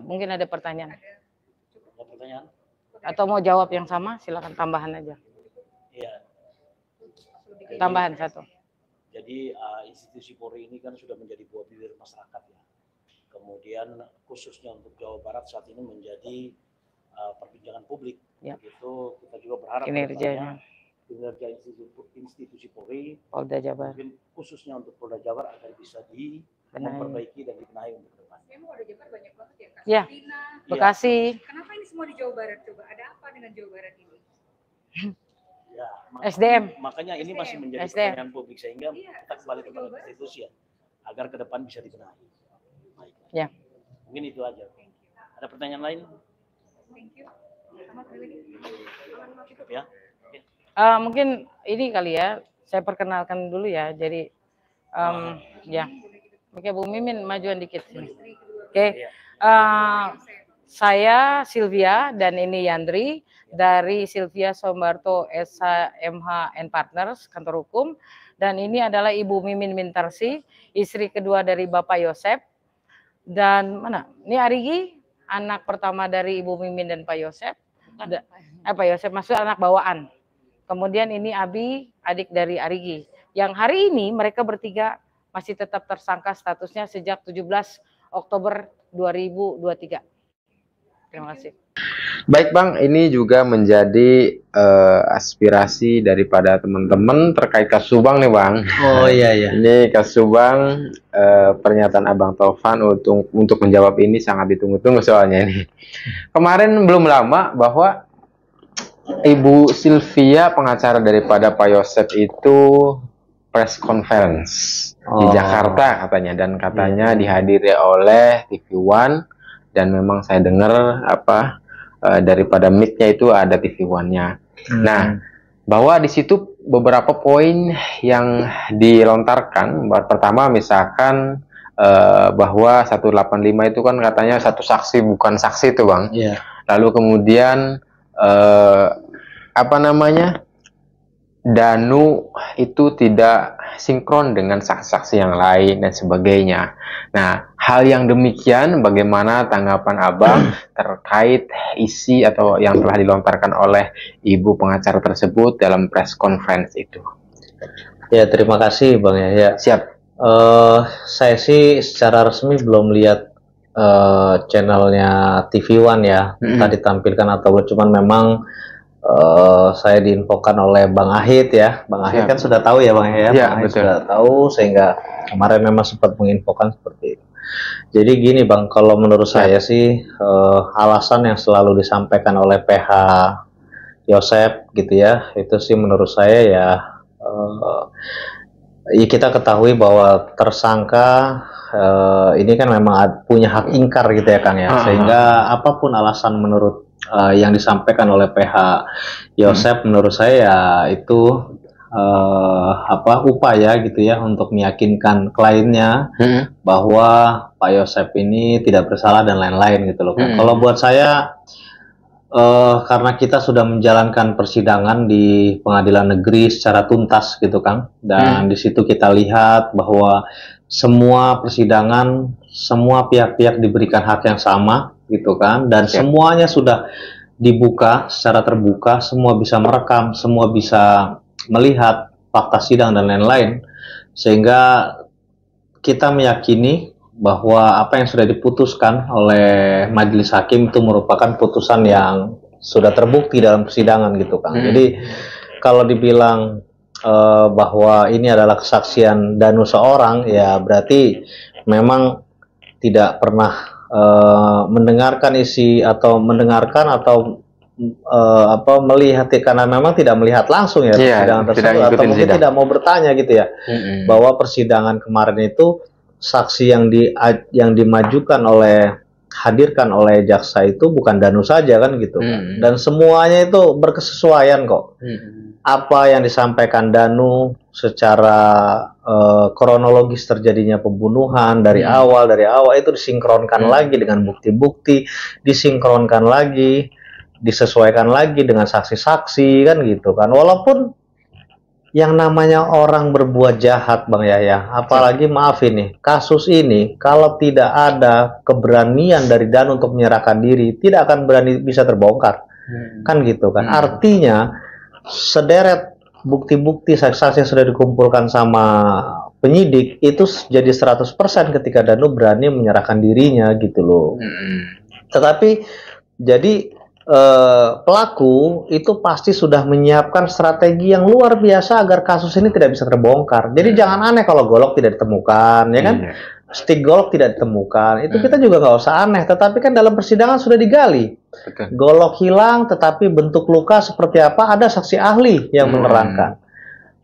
Mungkin ada pertanyaan? Ada pertanyaan? Atau mau jawab yang sama? Silakan tambahan aja. Iya. Tambahan satu. Jadi institusi Polri ini kan sudah menjadi buah bibir masyarakat ya. Kemudian khususnya untuk Jawa Barat saat ini menjadi perbincangan publik. Ya. Itu kita juga berharap Kinerjanya. Kinerja institusi Polri, Polda Jabar, mungkin khususnya untuk Polda Jabar agar bisa memperbaiki dan dibenahi untuk ke depan. Saya mau Polda Jabar banyak banget ya, Kak. Ya. Bekasi. Kenapa ini semua di Jawa Barat coba? Ada apa dengan Jawa Barat ini? Ya, SDM. Makanya ini masih menjadi SDM. pertanyaan publik sehingga kita kembali kepada institusi ya, agar ke depan bisa dibenahi. Baik. Ya. Mungkin itu aja. Ada pertanyaan lain? Thank you. Selamat lagi. Ya. Mungkin ini kali ya, saya perkenalkan dulu ya. Jadi ya, oke Bu Mimin majuan dikit sini. Oke, saya Sylvia dan ini Yandri dari Sylvia Sombarto SHMH and Partners kantor hukum, dan ini adalah Ibu Mimin Mintarsi, istri kedua dari Bapak Yosef, dan mana? Ini Arigi, anak pertama dari Ibu Mimin dan Pak Yosef. Pak Yosef maksud anak bawaan. Kemudian ini Abi, adik dari Arigi. Yang hari ini mereka bertiga masih tetap tersangka statusnya sejak 17 Oktober 2023. Terima kasih. Baik Bang, ini juga menjadi aspirasi daripada teman-teman terkait kasus Subang nih Bang. Oh iya iya. Ini kasus Subang, pernyataan Abang Taufan untuk menjawab ini sangat ditunggu-tunggu soalnya ini. Kemarin belum lama bahwa Ibu Sylvia, pengacara daripada Pak Yosep itu press conference di Jakarta katanya, dan katanya dihadiri oleh TV One, dan memang saya dengar daripada mic-nya itu ada TV One-nya. Nah, bahwa di situ beberapa poin yang dilontarkan. Pertama, misalkan bahwa 185 itu kan katanya satu saksi bukan saksi itu Bang. Iya. Lalu kemudian Danu itu tidak sinkron dengan saksi-saksi yang lain dan sebagainya. Nah, hal yang demikian bagaimana tanggapan Abang terkait isi atau yang telah dilontarkan oleh ibu pengacara tersebut dalam press conference itu? Ya, terima kasih Bang Yahya. Siap. Saya sih secara resmi belum lihat channelnya TV One ya, tadi tampilkan atau cuman memang saya diinfokan oleh Bang Ahid ya. Bang Ahid kan sudah tahu ya Bang ya. Ya, Bang Ahid betul. sudah tahu, sehingga kemarin memang sempat menginfokan seperti itu. Jadi gini Bang, kalau menurut saya sih alasan yang selalu disampaikan oleh PH Yosep gitu ya, itu sih menurut saya ya, kita ketahui bahwa tersangka ini kan memang punya hak ingkar gitu ya Kang ya, sehingga apapun alasan menurut yang disampaikan oleh PH Yosep, menurut saya ya itu upaya gitu ya untuk meyakinkan kliennya bahwa Pak Yosep ini tidak bersalah dan lain-lain gitu loh. Kalau buat saya, karena kita sudah menjalankan persidangan di pengadilan negeri secara tuntas gitu Kang, dan di situ kita lihat bahwa semua persidangan, semua pihak-pihak diberikan hak yang sama gitu kan, dan semuanya sudah dibuka secara terbuka, semua bisa merekam, semua bisa melihat fakta sidang dan lain-lain, sehingga kita meyakini bahwa apa yang sudah diputuskan oleh majelis hakim itu merupakan putusan yang sudah terbukti dalam persidangan gitu Kang. Jadi kalau dibilang bahwa ini adalah kesaksian Danu seorang, ya berarti memang tidak pernah mendengarkan isi atau mendengarkan atau melihat, karena memang tidak melihat langsung ya persidangan tersebut, atau mungkin tidak mau bertanya gitu ya, bahwa persidangan kemarin itu saksi yang dimajukan hadirkan oleh jaksa itu bukan Danu saja kan gitu, dan semuanya itu berkesesuaian kok. Apa yang disampaikan Danu secara kronologis terjadinya pembunuhan dari awal itu disinkronkan lagi dengan bukti-bukti, disinkronkan lagi, disesuaikan lagi dengan saksi-saksi kan gitu kan. Walaupun yang namanya orang berbuat jahat Bang Yahya, apalagi maaf ini, kasus ini kalau tidak ada keberanian dari Danu untuk menyerahkan diri, tidak akan bisa terbongkar. Kan gitu kan. Artinya sederet bukti-bukti saksi-saksi yang sudah dikumpulkan sama penyidik itu jadi 100% ketika Danu berani menyerahkan dirinya gitu loh. Tetapi jadi pelaku itu pasti sudah menyiapkan strategi yang luar biasa agar kasus ini tidak bisa terbongkar. Jadi jangan aneh kalau golok tidak ditemukan, ya kan? Stick golok tidak ditemukan, itu kita juga nggak usah aneh. Tetapi kan dalam persidangan sudah digali. Golok hilang, tetapi bentuk luka seperti apa ada saksi ahli yang menerangkan.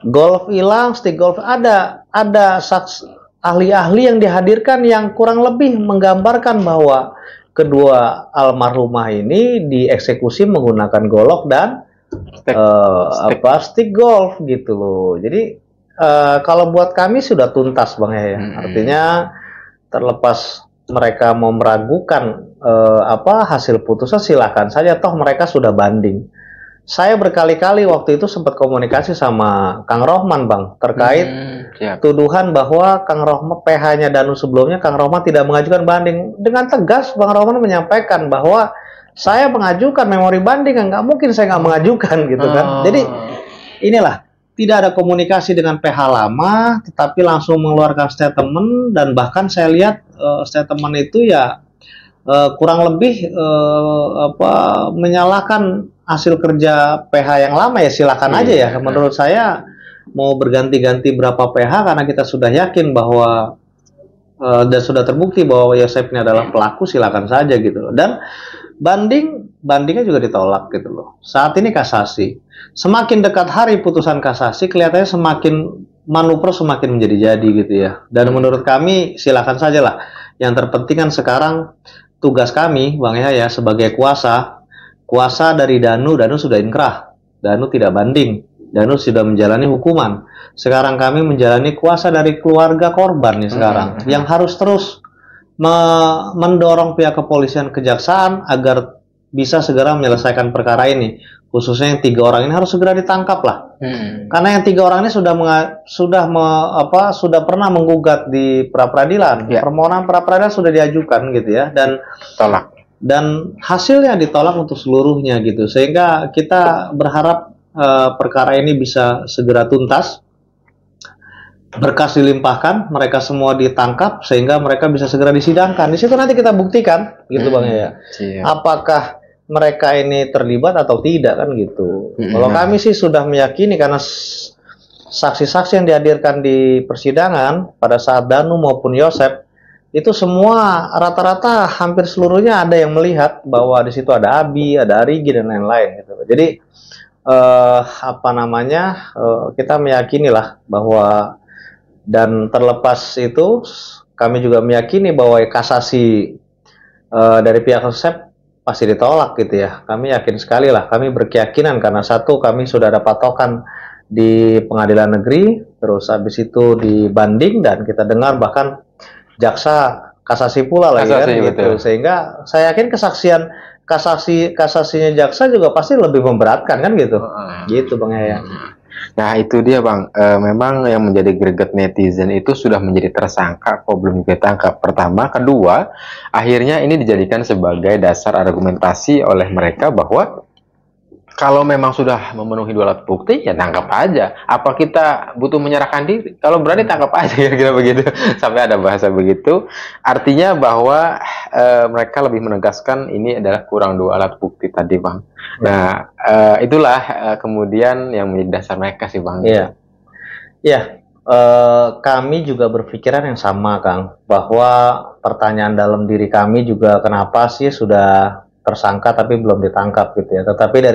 Golf hilang, stick golf ada saksi ahli-ahli yang dihadirkan yang kurang lebih menggambarkan bahwa kedua almarhumah ini dieksekusi menggunakan golok dan stick golf gitu loh. Jadi kalau buat kami sudah tuntas Bang ya. Artinya terlepas mereka mau meragukan hasil putusan, silakan saja, toh mereka sudah banding. Saya berkali-kali waktu itu sempat komunikasi sama Kang Rohman Bang terkait tuduhan bahwa Kang Rohman, PH-nya Danu sebelumnya, Kang Rohman tidak mengajukan banding. Dengan tegas Bang Rohman menyampaikan bahwa saya mengajukan memori banding, nggak mungkin saya nggak mengajukan gitu kan. Jadi inilah tidak ada komunikasi dengan PH lama, tetapi langsung mengeluarkan statement, dan bahkan saya lihat statement itu ya kurang lebih menyalahkan hasil kerja PH yang lama. Ya silakan aja ya. Menurut saya mau berganti-ganti berapa PH karena kita sudah yakin bahwa dan sudah terbukti bahwa Yosep ini adalah pelaku, silakan saja gitu loh. Dan bandingnya juga ditolak gitu loh. Saat ini kasasi. Semakin dekat hari putusan kasasi, kelihatannya semakin manuver semakin menjadi-jadi gitu ya. Dan menurut kami silakan saja lah. Yang terpenting kan sekarang tugas kami, Bang Yahya, sebagai kuasa dari Danu sudah inkrah. Danu tidak banding. Danu sudah menjalani hukuman. Sekarang kami menjalani kuasa dari keluarga korban nih sekarang. Yang harus terus mendorong pihak kepolisian, kejaksaan agar bisa segera menyelesaikan perkara ini. Khususnya yang 3 orang ini harus segera ditangkap lah. Karena yang 3 orang ini sudah pernah menggugat di pra-peradilan. Permohonan pra-peradilan sudah diajukan gitu ya, dan tolak. Dan hasilnya ditolak untuk seluruhnya gitu. Sehingga kita berharap perkara ini bisa segera tuntas. Berkas dilimpahkan, mereka semua ditangkap sehingga mereka bisa segera disidangkan. Di situ nanti kita buktikan, gitu Bang ya. Apakah mereka ini terlibat atau tidak kan gitu. Kalau kami sih sudah meyakini karena saksi-saksi yang dihadirkan di persidangan pada saat Danu maupun Yosep itu semua rata-rata hampir seluruhnya ada yang melihat bahwa di situ ada Abi, ada Arigi dan lain-lain gitu. Jadi kita meyakini lah bahwa, dan terlepas itu kami juga meyakini bahwa kasasi dari pihak Yosep pasti ditolak gitu ya. Kami yakin sekali lah, kami berkeyakinan karena satu, kami sudah ada patokan di pengadilan negeri, terus habis itu dibanding, dan kita dengar bahkan jaksa kasasi pula lagi kan gitu. Sehingga saya yakin kasasinya jaksa juga pasti lebih memberatkan kan gitu. Gitu Bang Yahya. Nah itu dia Bang, memang yang menjadi greget netizen itu sudah menjadi tersangka kok belum ditangkap. Pertama, kedua, akhirnya ini dijadikan sebagai dasar argumentasi oleh mereka bahwa kalau memang sudah memenuhi 2 alat bukti ya tangkap aja. Apa kita butuh menyerahkan diri? Kalau berani tangkap aja, kira-kira begitu. Sampai ada bahasa begitu. Artinya bahwa mereka lebih menegaskan ini adalah kurang 2 alat bukti tadi Bang. Nah itulah kemudian yang menjadi dasar mereka sih Bang. Iya. Iya. Kami juga berpikiran yang sama Kang, bahwa pertanyaan dalam diri kami juga kenapa sih sudah tersangka tapi belum ditangkap gitu ya. Tetapi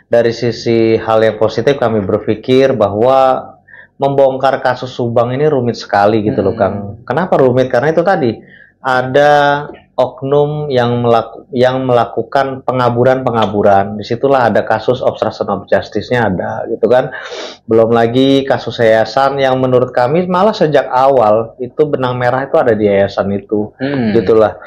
dari sisi hal yang positif kami berpikir bahwa membongkar kasus Subang ini rumit sekali gitu loh Kang. Kenapa rumit? Karena itu tadi ada oknum yang melakukan pengaburan. Disitulah ada kasus obstruction of justice-nya ada gitu kan. Belum lagi kasus yayasan yang menurut kami malah sejak awal itu benang merah itu ada di yayasan itu. Gitulah.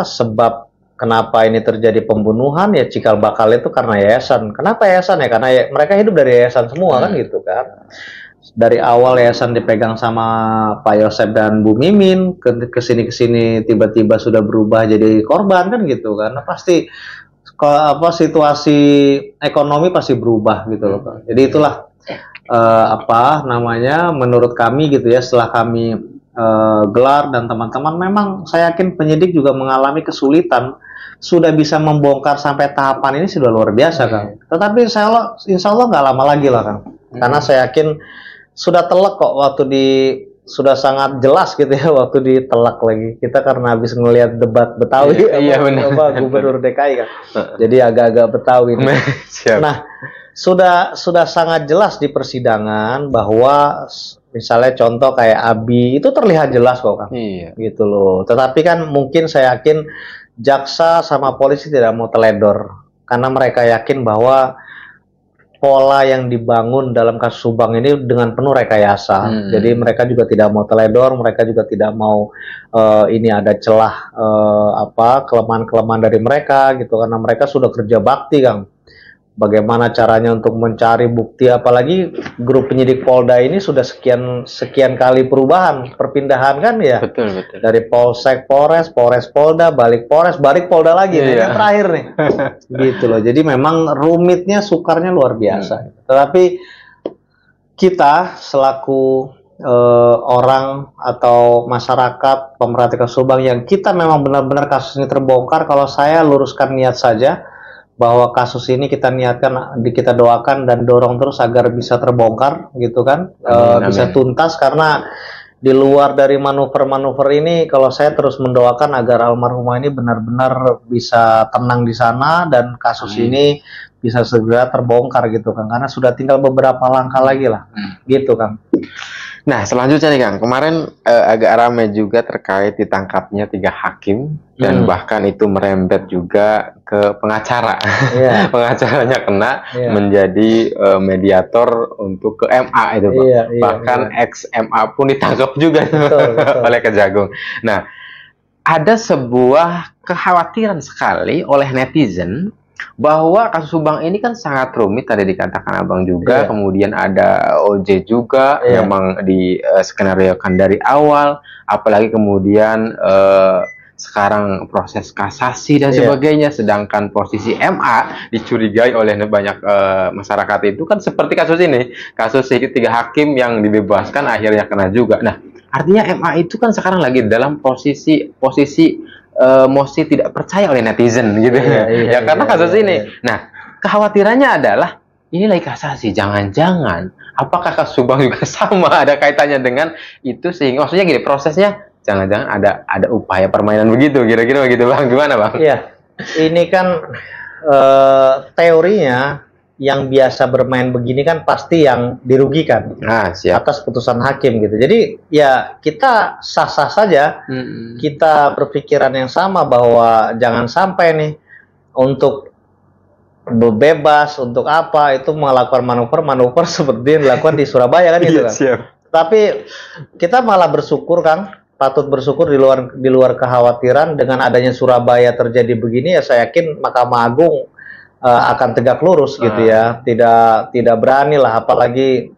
Sebab kenapa ini terjadi pembunuhan ya cikal bakal itu karena yayasan. Kenapa yayasan ya? Karena mereka hidup dari yayasan semua kan gitu kan. Dari awal yayasan dipegang sama Pak Yosep dan Bu Mimin, kesini tiba-tiba sudah berubah jadi korban kan gitu kan. Pasti situasi ekonomi pasti berubah gitu loh Pak. Jadi itulah menurut kami gitu ya, setelah kami gelar dan teman-teman, memang saya yakin penyidik juga mengalami kesulitan sudah bisa membongkar sampai tahapan ini sudah luar biasa Kang. Tetapi insya Allah nggak lama lagi lah Kang, karena saya yakin sudah telak kok sudah sangat jelas gitu ya waktu ditelak lagi kita karena habis ngelihat debat Betawi Gubernur DKI kan, jadi agak-agak Betawi. Nah sudah sangat jelas di persidangan bahwa misalnya contoh kayak Abi itu terlihat jelas kok Kang, gitu loh. Tetapi kan mungkin saya yakin jaksa sama polisi tidak mau teledor karena mereka yakin bahwa pola yang dibangun dalam kasus Subang ini dengan penuh rekayasa. Jadi mereka juga tidak mau teledor, mereka juga tidak mau ini ada celah kelemahan-kelemahan dari mereka gitu, karena mereka sudah kerja bakti Kang. bagaimana caranya untuk mencari bukti, apalagi grup penyidik Polda ini sudah sekian kali perubahan, perpindahan kan ya. Betul. Dari Polsek, Polres, Polda, balik Polres, balik Polda lagi. Nah, yang terakhir nih. Gitu loh. Jadi memang rumitnya, sukarnya luar biasa. Tetapi kita selaku orang atau masyarakat pemerhati kasus Subang yang kita memang benar-benar kasus ini terbongkar, kalau saya luruskan niat saja bahwa kasus ini kita niatkan, kita doakan dan dorong terus agar bisa terbongkar gitu kan. Bisa tuntas, karena di luar dari manuver-manuver ini, kalau saya terus mendoakan agar almarhumah ini benar-benar bisa tenang di sana dan kasus ini bisa segera terbongkar gitu kan, karena sudah tinggal beberapa langkah lagi lah gitu kan. Nah, selanjutnya nih Kang, kemarin agak ramai juga terkait ditangkapnya 3 hakim dan bahkan itu merembet juga ke pengacara. Pengacaranya kena menjadi mediator untuk ke MA itu Pak. Bahkan ex MA pun ditangkap juga oleh Kejagung. Nah, ada sebuah kekhawatiran sekali oleh netizen bahwa kasus Subang ini kan sangat rumit, tadi dikatakan Abang juga, kemudian ada OJ juga memang di skenariokan dari awal, apalagi kemudian sekarang proses kasasi dan sebagainya, sedangkan posisi MA dicurigai oleh banyak masyarakat itu kan seperti kasus ini, kasus 3 hakim yang dibebaskan akhirnya kena juga. Nah, artinya MA itu kan sekarang lagi dalam posisi mosi tidak percaya oleh netizen gitu ya karena kasus ini. Nah, kekhawatirannya adalah ini lagi kasasi, jangan-jangan apakah kasus Subang juga sama ada kaitannya dengan itu, sehingga maksudnya gini, prosesnya jangan-jangan ada upaya permainan begitu, kira-kira begitu Bang, gimana Bang? Iya, ini kan teorinya yang biasa bermain begini kan pasti yang dirugikan atas putusan hakim gitu. Jadi ya kita sah-sah saja, kita berpikiran yang sama bahwa jangan sampai nih untuk bebas untuk apa itu melakukan manuver seperti yang dilakukan di Surabaya kan gitu kan. Tapi kita malah bersyukur Kang, patut bersyukur di luar kekhawatiran dengan adanya Surabaya terjadi begini, ya saya yakin Mahkamah Agung akan tegak lurus gitu ya, tidak berani lah, apalagi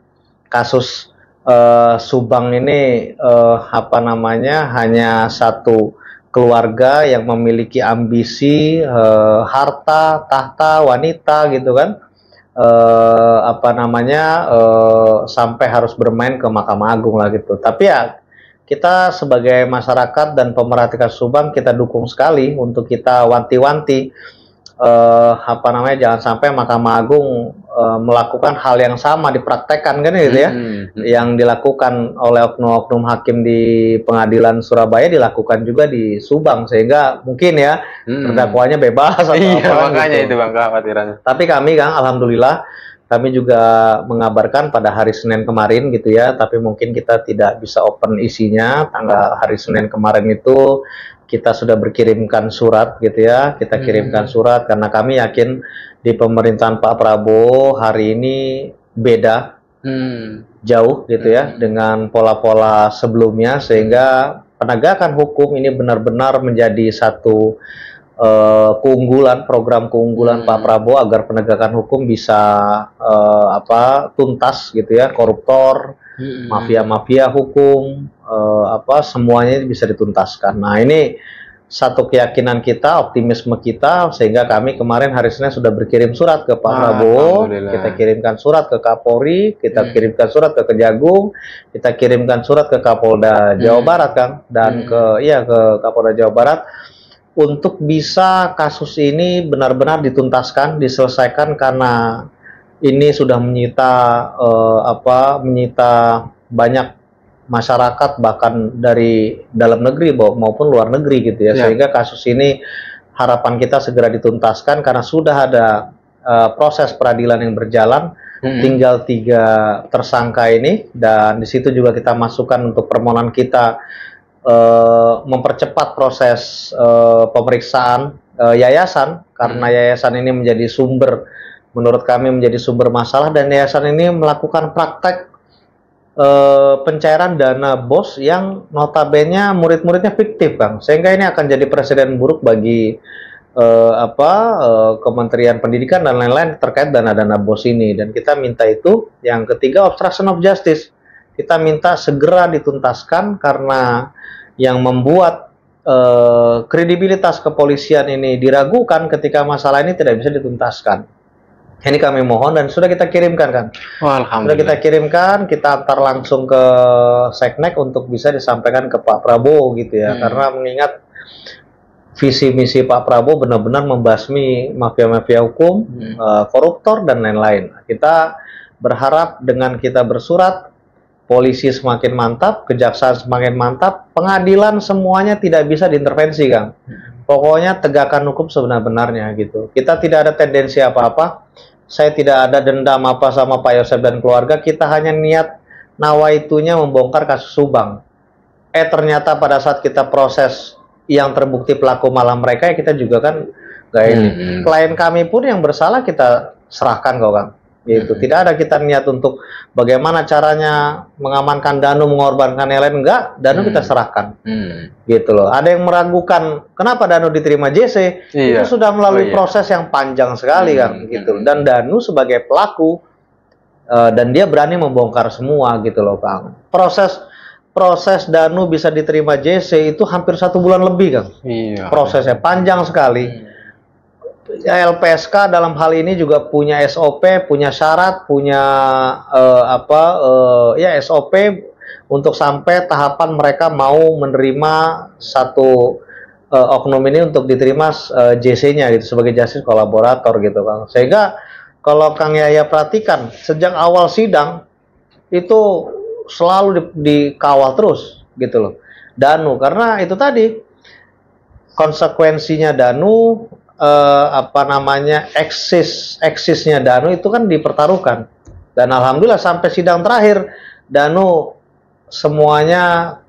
kasus Subang ini hanya satu keluarga yang memiliki ambisi harta, tahta, wanita gitu kan, sampai harus bermain ke Mahkamah Agung lah gitu. Tapi ya kita sebagai masyarakat dan pemerhati kasus Subang kita dukung sekali untuk kita wanti-wanti jangan sampai Mahkamah Agung melakukan hal yang sama, dipraktekkan kan gitu ya, yang dilakukan oleh oknum-oknum hakim di pengadilan Surabaya dilakukan juga di Subang, sehingga mungkin ya terdakwanya bebas atau makanya gitu. Itu Bang kekhawatirannya. Tapi kami Kang, alhamdulillah kami juga mengabarkan pada hari Senin kemarin gitu ya, tapi mungkin kita tidak bisa open isinya. Tanggal hari Senin kemarin itu kita sudah berkirimkan surat gitu ya, kita kirimkan surat karena kami yakin di pemerintahan Pak Prabowo hari ini beda jauh gitu ya dengan pola-pola sebelumnya, sehingga penegakan hukum ini benar-benar menjadi satu keunggulan, program keunggulan Pak Prabowo agar penegakan hukum bisa tuntas gitu ya, koruptor, mafia-mafia hukum, semuanya bisa dituntaskan. Nah, ini satu keyakinan kita, optimisme kita, sehingga kami kemarin hari Senin sudah berkirim surat ke Pak Prabowo, kita kirimkan surat ke Kapolri, kita kirimkan surat ke Kejagung, kita kirimkan surat ke Kapolda Jawa Barat Kang, dan ke Kapolda Jawa Barat untuk bisa kasus ini benar-benar dituntaskan, diselesaikan, karena ini sudah menyita banyak masyarakat bahkan dari dalam negeri maupun luar negeri gitu ya, sehingga kasus ini harapan kita segera dituntaskan karena sudah ada proses peradilan yang berjalan, tinggal 3 tersangka ini, dan di situ juga kita masukkan untuk permohonan kita mempercepat proses pemeriksaan yayasan, karena yayasan ini menjadi sumber, menurut kami menjadi sumber masalah, dan yayasan ini melakukan praktek pencairan dana BOS yang notabene murid-muridnya fiktif Kang, sehingga ini akan jadi presiden buruk bagi Kementerian Pendidikan dan lain-lain terkait dana-dana BOS ini. Dan kita minta itu. Yang ketiga, obstruction of justice. Kita minta segera dituntaskan karena yang membuat kredibilitas kepolisian ini diragukan ketika masalah ini tidak bisa dituntaskan. Ini kami mohon dan sudah kita kirimkan kan. Sudah kita kirimkan, kita antar langsung ke Seknek untuk bisa disampaikan ke Pak Prabowo gitu ya. Karena mengingat visi misi Pak Prabowo benar-benar membasmi mafia-mafia hukum, koruptor dan lain-lain. Kita berharap dengan kita bersurat, polisi semakin mantap, kejaksaan semakin mantap, pengadilan semuanya tidak bisa diintervensi, Kang. Pokoknya tegakkan hukum sebenar-benarnya gitu. Kita tidak ada tendensi apa-apa. Saya tidak ada dendam apa sama Pak Yosef dan keluarga. Kita hanya niat nawaitunya membongkar kasus Subang. Ternyata pada saat kita proses yang terbukti pelaku malah mereka, ya kita juga kan gak ini. Klien kami pun yang bersalah kita serahkan kok, Kang. Gitu. Tidak ada kita niat untuk bagaimana caranya mengamankan Danu, mengorbankan yang lain, enggak, Danu kita serahkan. Gitu loh. Ada yang meragukan kenapa Danu diterima JC, itu sudah melalui proses yang panjang sekali kan, gitu. Dan Danu sebagai pelaku dan dia berani membongkar semua gitu loh, Kang. Proses Danu bisa diterima JC itu hampir 1 bulan lebih, Kang. Prosesnya panjang sekali. LPSK dalam hal ini juga punya SOP, punya syarat, punya SOP untuk sampai tahapan mereka mau menerima satu oknum ini untuk diterima JC-nya gitu sebagai justice kolaborator gitu, Kang. Sehingga kalau Kang Yaya perhatikan sejak awal sidang itu selalu dikawal terus gitu loh Danu, karena itu tadi konsekuensinya Danu eksisnya Danu itu kan dipertaruhkan. Dan alhamdulillah sampai sidang terakhir Danu semuanya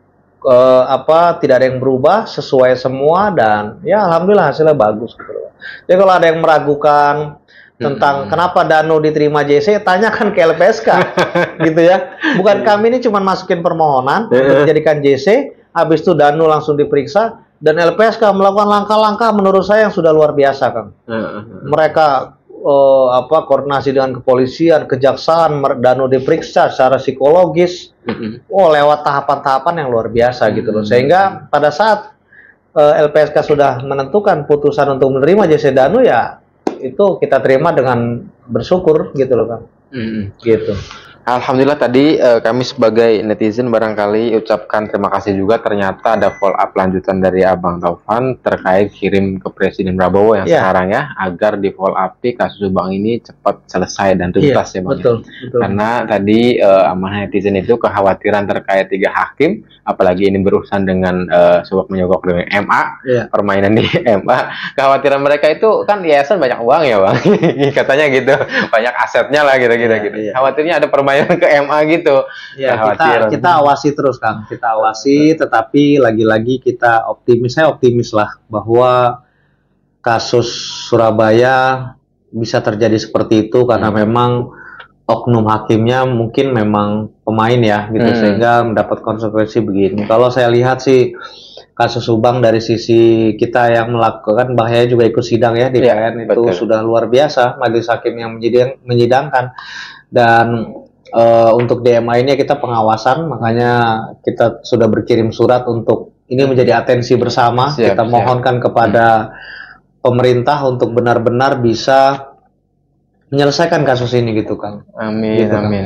tidak ada yang berubah, sesuai semua, dan ya alhamdulillah hasilnya bagus gitu. Jadi kalau ada yang meragukan tentang kenapa Danu diterima JC, tanyakan ke LPSK gitu ya. Bukan kami ini cuma masukin permohonan untuk dijadikan JC, habis itu Danu langsung diperiksa. Dan LPSK melakukan langkah-langkah menurut saya yang sudah luar biasa, Kang. Mereka koordinasi dengan kepolisian, kejaksaan, Danu diperiksa secara psikologis. Lewat tahapan-tahapan yang luar biasa gitu loh. Sehingga pada saat LPSK sudah menentukan putusan untuk menerima JC Danu, ya itu kita terima dengan bersyukur gitu loh, Kang. Gitu. Alhamdulillah tadi kami sebagai netizen barangkali ucapkan terima kasih juga, ternyata ada follow up lanjutan dari Abang Taufan terkait kirim ke Presiden Prabowo yang sekarang ya, agar di follow up kasus Subang ini cepat selesai dan tuntas ya Bang. Betul. Karena tadi amanah netizen itu kekhawatiran terkait 3 hakim, apalagi ini berurusan dengan suap menyogok dengan MA, permainan di MA. Kekhawatiran mereka itu kan yayasan banyak uang ya Bang, katanya gitu, banyak asetnya lah gitu. Khawatirnya ada permainan ke MA gitu. Ya, kita awasi terus, Kang. Kita awasi, tetapi lagi-lagi kita optimis. Saya optimis lah bahwa kasus Surabaya bisa terjadi seperti itu karena memang oknum hakimnya mungkin memang pemain ya gitu, sehingga mendapat konsekuensi begini. Kalau saya lihat sih kasus Subang dari sisi kita yang melakukan, bahaya juga ikut sidang ya di PN itu sudah luar biasa, majelis hakim yang menyidangkan. Dan untuk DMA ini kita pengawasan, makanya kita sudah berkirim surat untuk ini menjadi atensi bersama. Kita mohonkan kepada pemerintah untuk benar-benar bisa menyelesaikan kasus ini gitu, Kang. Amin, gitu, amin.